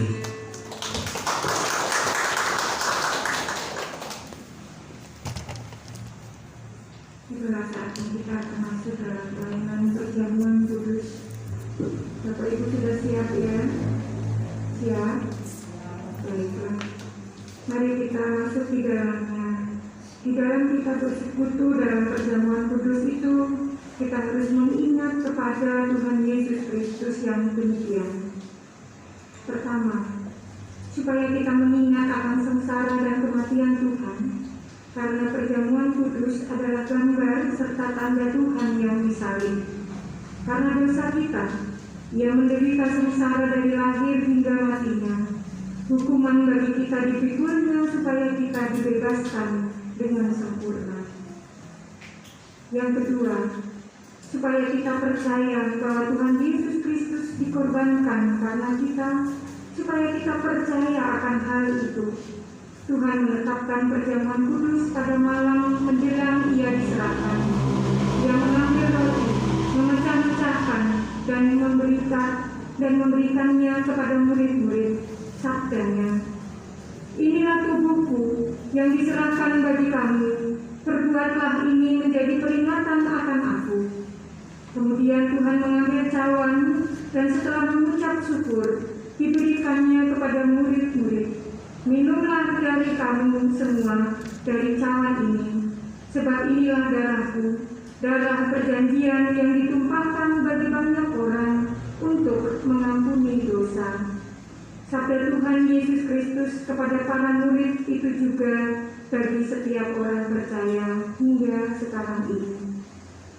Speaker 3: Itulah saatnya kita akan masuk dalam pelayanan perjamuan kudus. Bapak Ibu sudah siap ya? Siap? Baiklah. Mari kita masuk di dalamnya. Di dalam kita bersekutu dalam perjamuan kudus itu, kita harus mengingat kepada Tuhan Yesus Kristus yang demikian. Pertama, supaya kita mengingat akan sengsara dan kematian Tuhan, karena perjamuan kudus adalah gambar serta tanda Tuhan yang disalib. Karena dosa kita, Ia menderita sengsara dari lahir hingga matinya. Hukuman bagi kita dipikulnya supaya kita dibebaskan dengan sempurna. Yang kedua, supaya kita percaya bahwa Tuhan Yesus Kristus dikorbankan karena kita, supaya kita percaya akan hal itu. Tuhan menetapkan perjamuan kudus pada malam menjelang Ia diserahkan. Ia mengambil roti, memecah-mecahkan dan memberikannya kepada murid-murid. Sabdanya, inilah tubuhku yang diserahkan bagi kamu. Perbuatlah ini menjadi peringatan akan aku. Kemudian Tuhan mengambil cawan dan setelah mengucap syukur, diberikannya kepada murid-murid. Minumlah dari kamu semua dari cawan ini, sebab inilah darahku, darah perjanjian yang ditumpahkan bagi banyak orang untuk mengampuni dosa. Sabda Tuhan Yesus Kristus kepada para murid itu juga bagi setiap orang percaya hingga sekarang ini.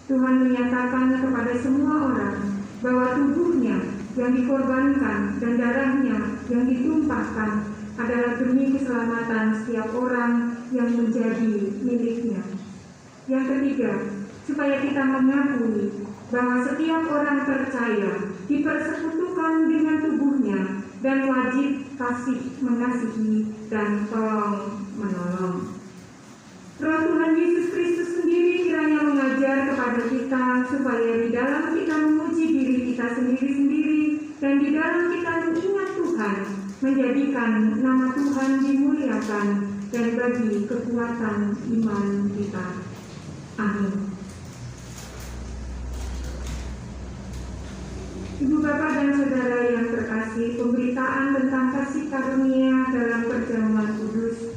Speaker 3: Tuhan menyatakan kepada semua orang bahwa tubuhnya yang dikorbankan dan darahnya yang ditumpahkan adalah demi keselamatan setiap orang yang menjadi miliknya. Yang ketiga, supaya kita mengakui bahwa setiap orang percaya dipersekutukan dengan tubuhnya dan wajib kasih mengasihi dan tolong menolong. Roh Tuhan Yesus Kristus sendiri kiranya mengajar kepada kita supaya di dalam kita memuji diri kita sendiri-sendiri dan di dalam kita mengingat Tuhan, menjadikan nama Tuhan dimuliakan dan bagi kekuatan iman kita. Amin. Ibu Bapak dan Saudara yang terkasih, pemberitaan tentang kasih karunia dalam perjamuan kudus.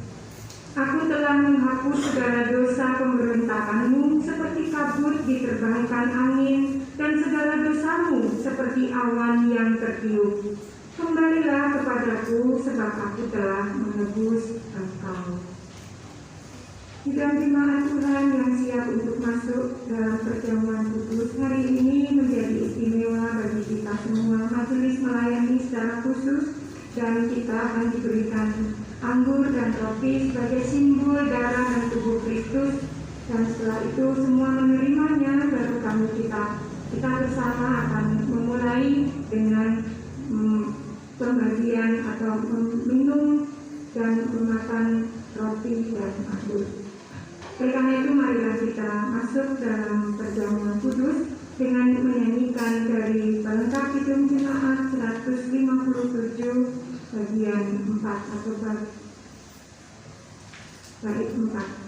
Speaker 3: Aku telah menghapus segala dosa pemberontakanmu seperti kabut diterbangkan angin dan segala dosamu seperti awan yang tertiup. Kembalilah kepadaku sebab aku telah menebus engkau. Sidang jemaat Tuhan yang siap untuk masuk dalam perjamuan kudus hari ini menjadi istimewa bagi kita semua. Majelis melayani secara khusus dan kita akan diberikan anggur dan roti sebagai simbol darah dan tubuh Kristus. Dan setelah itu semua menerimanya, baru kita bersama akan memulai dengan pembagian atau meminum dan memakan roti dan anggur. Oleh karena itu marilah kita masuk dalam perjamuan kudus dengan menyanyikan dari pelengkap hidup jemaat 157 bagian 4 atau bait 4.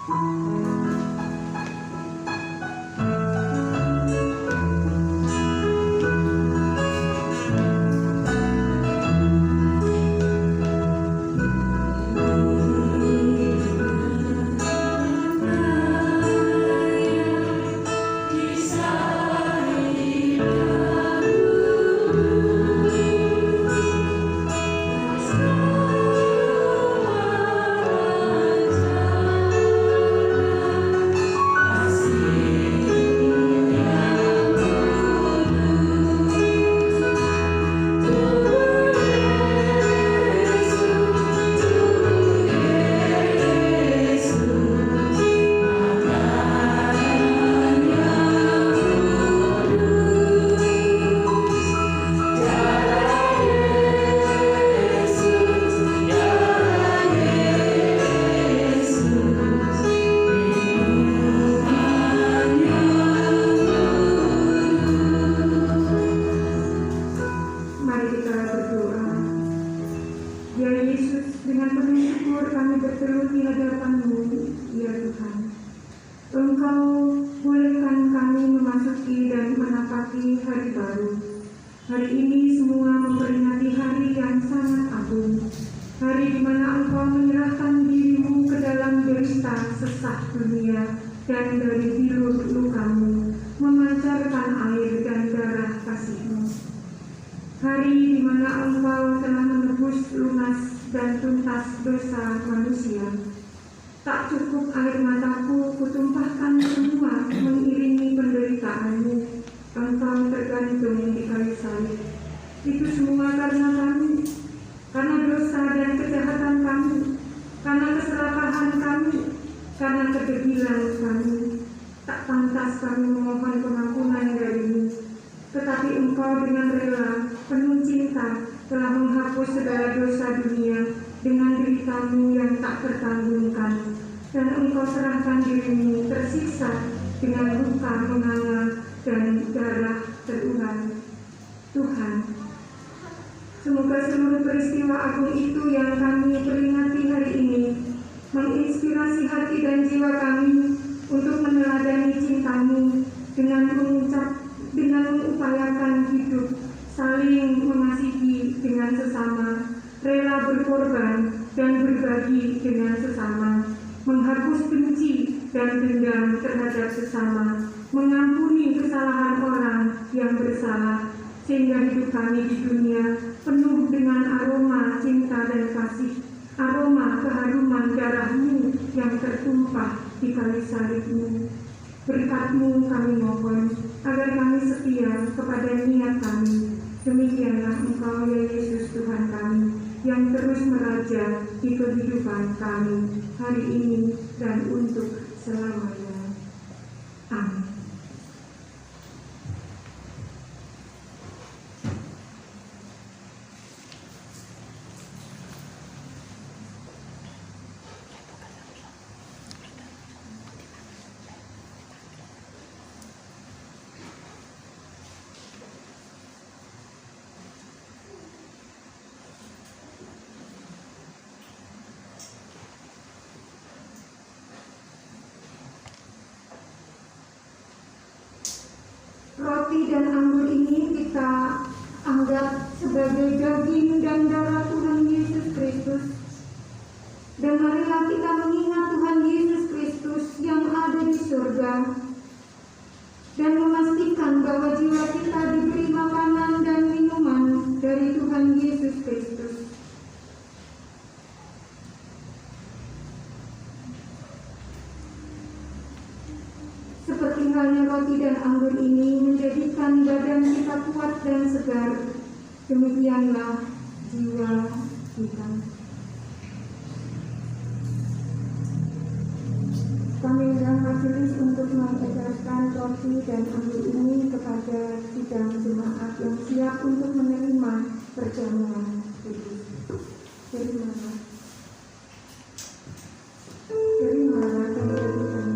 Speaker 6: Thank you.
Speaker 3: Mari kita berdoa. Ya Yesus, dengan penuh syukur kami bertelut di hadapan-Mu, ya Tuhan. Engkau bolehkan kami memasuki dan menapaki hari baru. Hari ini semua memperingati hari yang sangat agung. Hari di mana Engkau menyerahkan diri-Mu ke dalam derita sesak dunia, dan dari bilu luka-Mu memancarkan air dan darah kasih-Mu. Hari di mana Engkau telah menebus lunas dan tuntas dosa manusia. Tak cukup air mataku kutumpahkan semua mengiringi penderitaan-Mu. Engkau tergantung di kayu salib. Itu semua karena kami, karena dosa dan kejahatan kami, karena keserakahan kami, karena kedegilan kami. Tak pantas kami memohon pengampunan dari-Mu, tetapi Engkau dengan rela, penuh cinta, telah menghapus segala dosa dunia dengan derita-Mu yang tak tertanggungan, dan Engkau serahkan diri-Mu tersiksa dengan luka menganga dan darah terurai. Tuhan, semoga seluruh peristiwa agung itu yang kami peringati hari ini menginspirasi hati dan jiwa kami untuk meneladani cinta-Mu dengan mengupayakan hidup saling mengasihi dengan sesama, rela berkorban dan berbagi dengan sesama, menghapus benci dan dendam terhadap sesama, mengampuni kesalahan orang yang bersalah, sehingga hidup kami di dunia penuh dengan aroma cinta dan kasih, aroma keharuman darah-Mu yang tertumpah di kayu salib-Mu. Berkat-Mu kami mohon, agar kami setia kepada niat kami. Demikianlah Engkau, ya Yesus Tuhan kami, yang terus meraja di kehidupan kami hari ini dan untuk selamanya. Amin. Roti dan anggur ini kita anggap sebagai daging dan darah Tuhan Yesus Kristus. Dan marilah kita mengingat Tuhan Yesus Kristus yang ada di surga, dan memastikan bahwa jiwa kita diberi makanan dan minuman dari Tuhan Yesus Kristus. Seperti halnya roti dan anggur ini menjadikan badan kita kuat dan segar, demikianlah jiwa kita. Kami undang majelis untuk mengedarkan roti dan anggur ini kepada sidang jemaat yang siap untuk menerima perjamuan kudus. Terimalah. Terimalah dan berikan.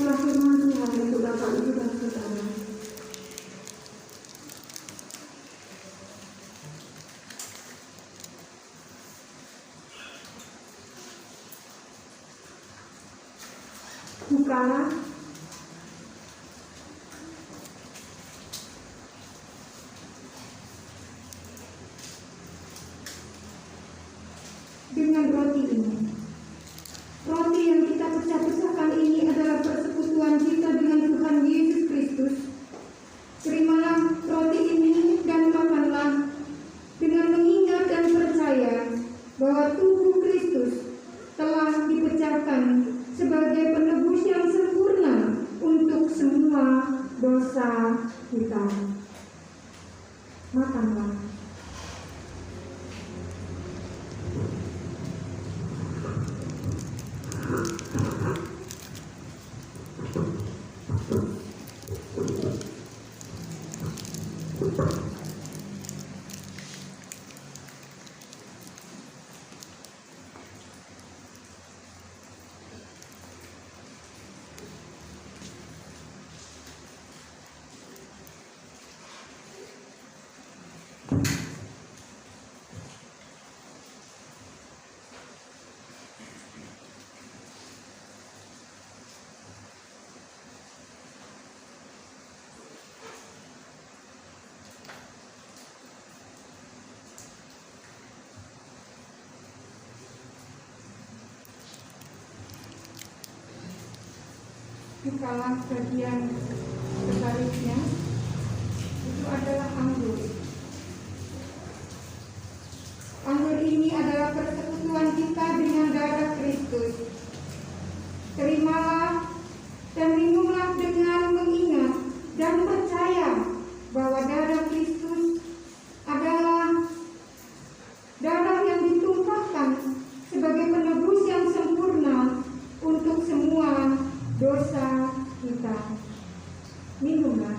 Speaker 3: Itulah firman Tuhan untuk Bapak Ibu dan Saudara. Bukalah dengan roti ini. Roti yang kita pecah-pecahkan ini adalah persekutuan kita dengan Tuhan Yesus Kristus. Terimalah roti ini dan makanlah dengan mengingat dan percaya bahwa tubuh Kristus telah dipecahkan sebagai penebus yang sempurna untuk semua dosa kita. Makanlah. Bukalah bagian sebaliknya, itu adalah anggur. Anggur ini adalah persekutuan kita dengan darah Kristus. Terimalah dan minumlah dengan mengingat dan percaya bahwa darah Kristus adalah darah yang ditumpahkan sebagai penebus yang sempurna untuk semua dosa kita. Minumlah.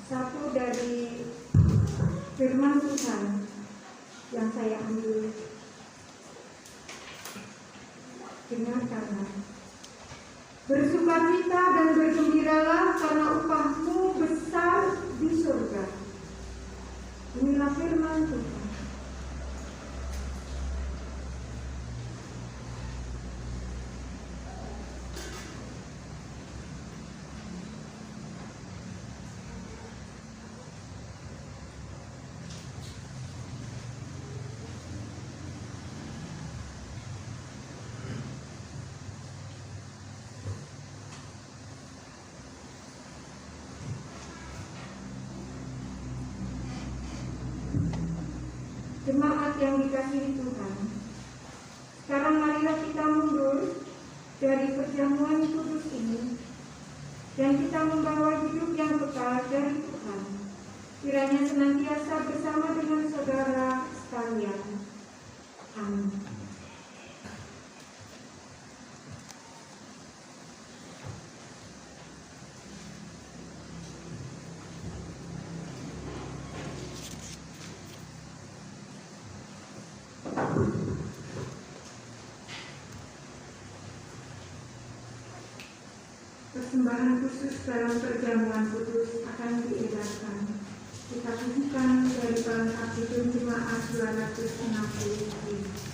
Speaker 3: Satu dari firman Tuhan yang saya ambil, dengarkanlah. Bersukacita dan bergembiralah karena upahmu besar di surga. Inilah firman Tuhan. Jemaat yang dikasihi Tuhan, sekarang marilah kita mundur dari perjamuan kudus ini dan kita membawa hidup yang kekal dari Tuhan. Kiranya senantiasa bersama dengan saudara sekalian. Amin. Persembahan khusus dalam perjamuan kudus akan diedarkan. Kita tunjukkan dari pelengkap hidup jemaat 260.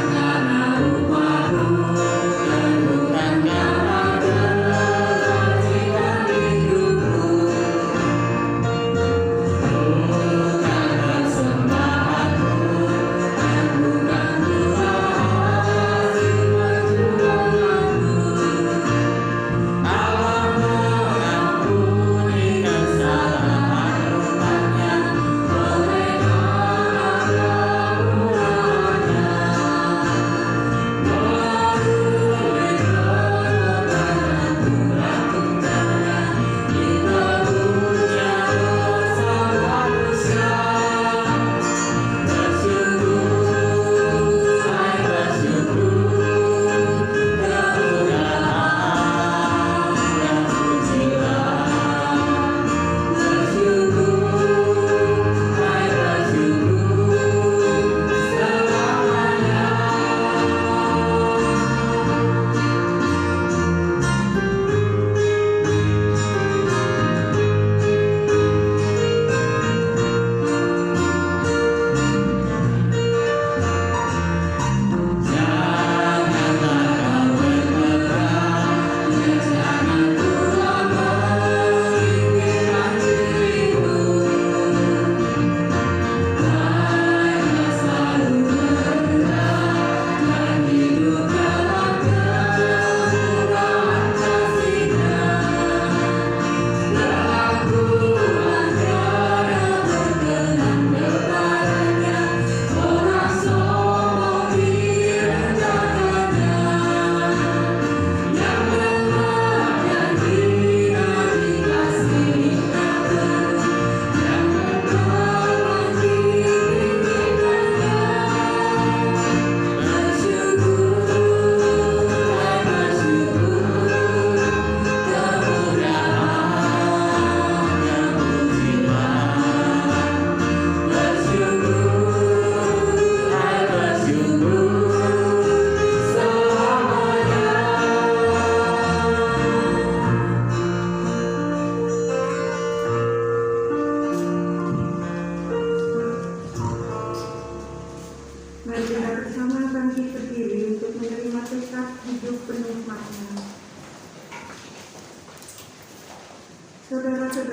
Speaker 4: Karena upah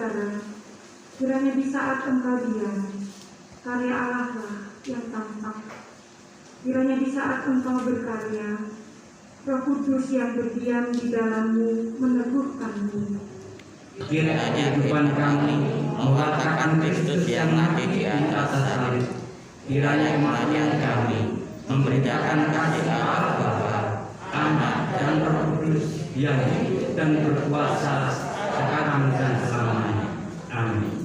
Speaker 3: saudara, kiranya di saat engkau diam, karya Allah lah yang tampak. Kiranya di saat engkau berkarya, Roh Kudus yang berdiam di dalammu meneguhkanmu.
Speaker 4: Kiranya kehidupan kami mewartakan Kristus yang mati di atas salib. Kiranya kematian kami memberitakan kasih Allah Bapa, Anak dan Roh Kudus yang hidup dan berkuasa sekarang dan selamanya. Amin.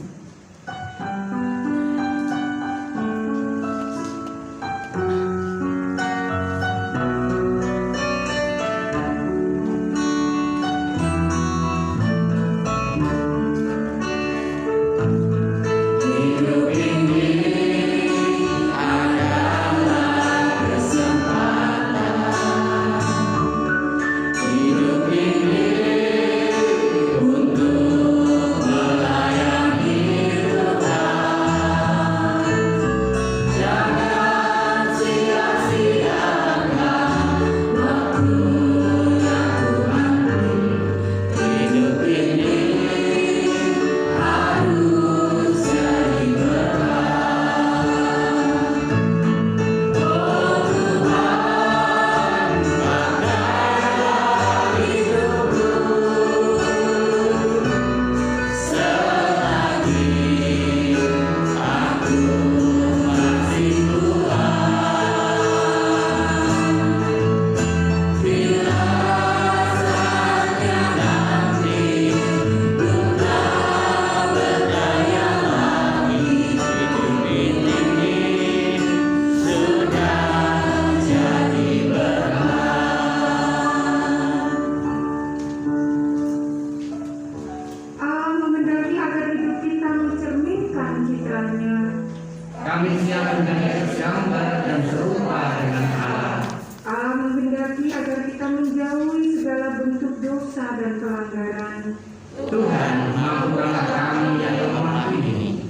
Speaker 4: Kami siap menjadi segambar dan serupa dengan Allah.
Speaker 3: Allah menghendaki agar kita menjauhi segala bentuk dosa dan pelanggaran.
Speaker 4: Tuhan, mampukanlah kami yang lemah ini.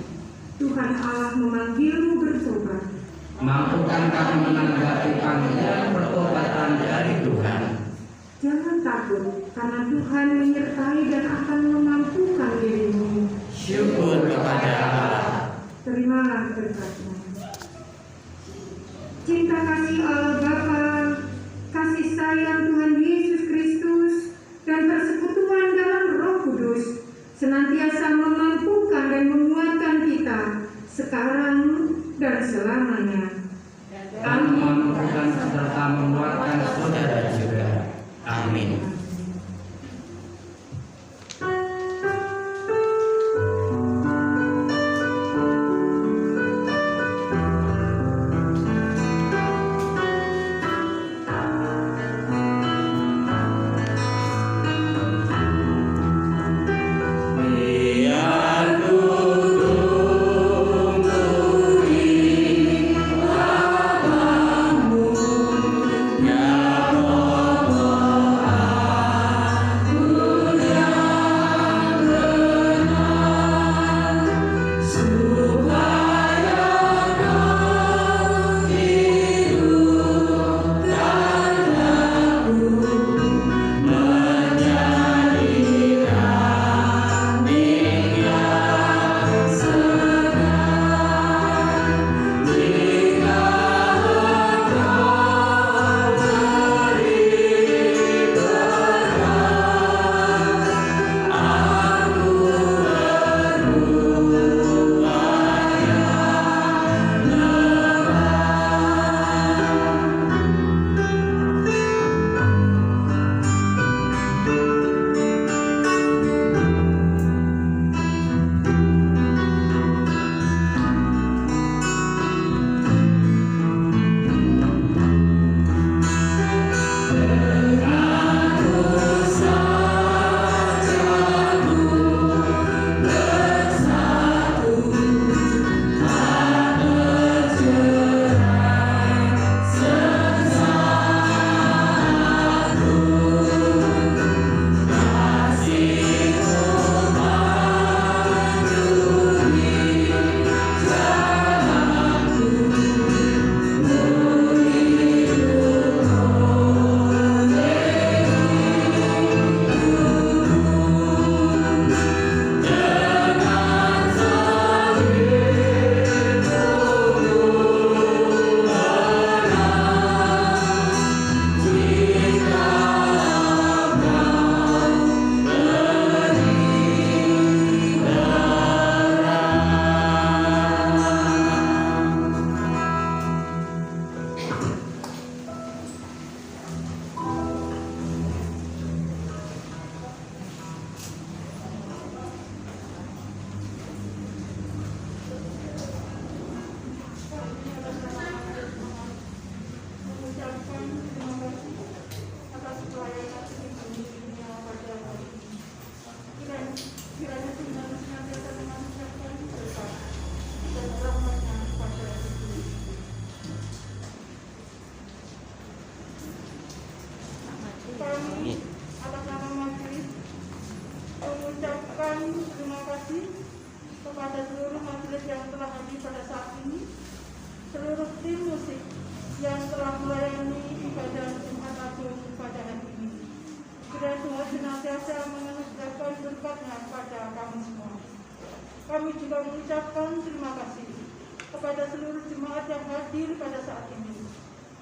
Speaker 3: Tuhan Allah memanggilmu bertobat.
Speaker 4: Mampukan kami menanggapi panggilan pertobatan dari Tuhan.
Speaker 3: Jangan takut, karena Tuhan menyertai dan akan memampukan dirimu.
Speaker 5: Syukur kepada Allah.
Speaker 3: Terimalah berkatnya. Cinta kasih Allah Bapa, kasih sayang Tuhan Yesus Kristus, dan persekutuan dalam Roh Kudus senantiasa memampukan dan menguatkan kita sekarang dan selamanya.
Speaker 4: Dan memampukan serta menguatkan saudara juga. Amin.
Speaker 5: Ya
Speaker 1: kasih kepada seluruh majelis yang telah hadir pada saat ini, seluruh tim musik yang telah melayani ibadah Jumat Agung pada hari ini. Kiranya Tuhan senantiasa menganugerahkan berkat-Nya kepada kami semua. Kami juga mengucapkan terima kasih kepada seluruh jemaat yang hadir pada saat ini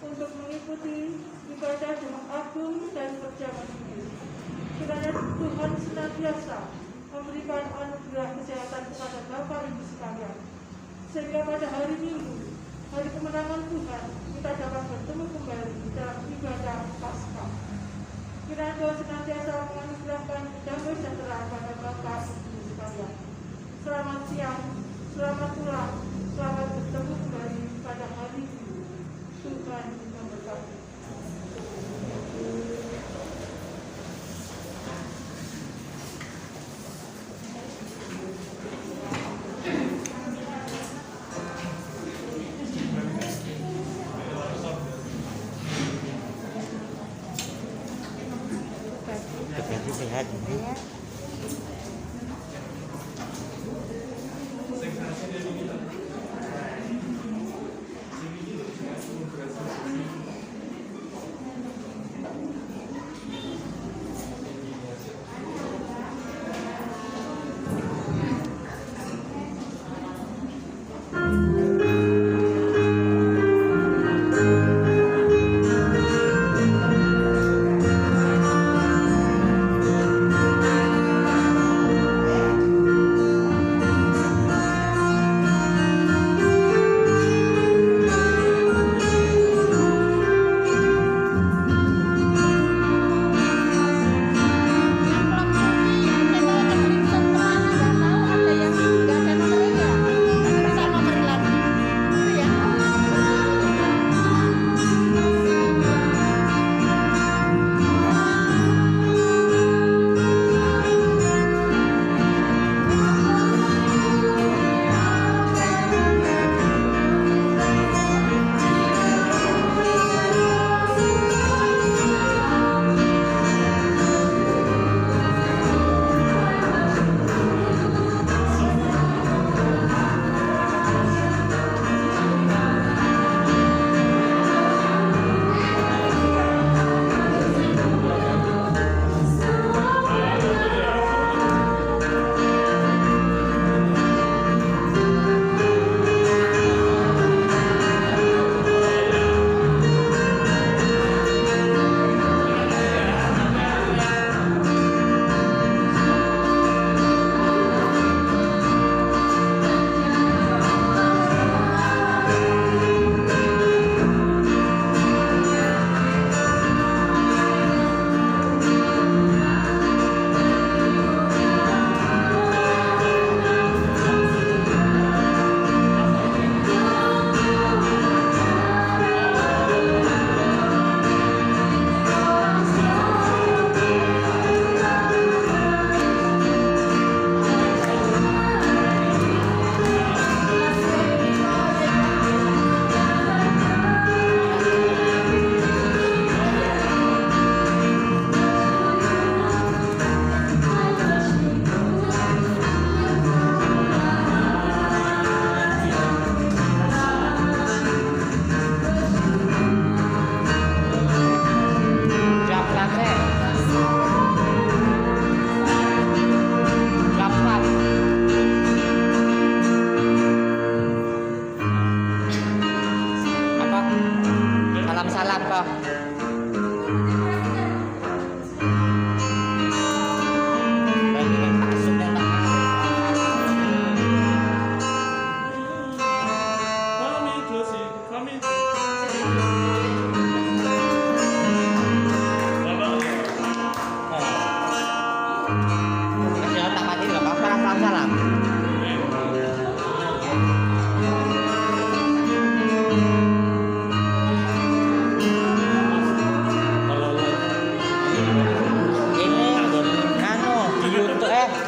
Speaker 1: untuk mengikuti ibadah Jumat Agung dan perjamuan ini. Kiranya Tuhan senantiasa memberikan anugerah kesehatan kepada Bapak Ibu sekalian, sehingga pada hari Minggu, hari kemenangan Tuhan, kita dapat bertemu kembali dalam ibadah Paskah. Kiranya Tuhan senantiasa menganugerahkan damai sejahtera pada Bapak Ibu sekalian. Selamat siang, selamat pulang, selamat bertemu kembali pada hari Minggu. Tuhan memberkati.
Speaker 5: Sehat.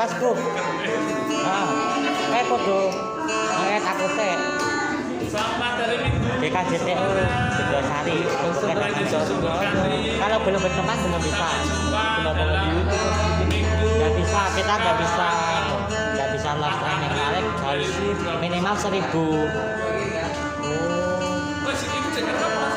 Speaker 5: Kasku. Podo. Aku sih.
Speaker 6: Selamat hari Minggu.
Speaker 5: BKJTU Sari. Kalau belum berteman belum bisa. Belum bisa. Kita nggak bisa
Speaker 7: maaf 1000.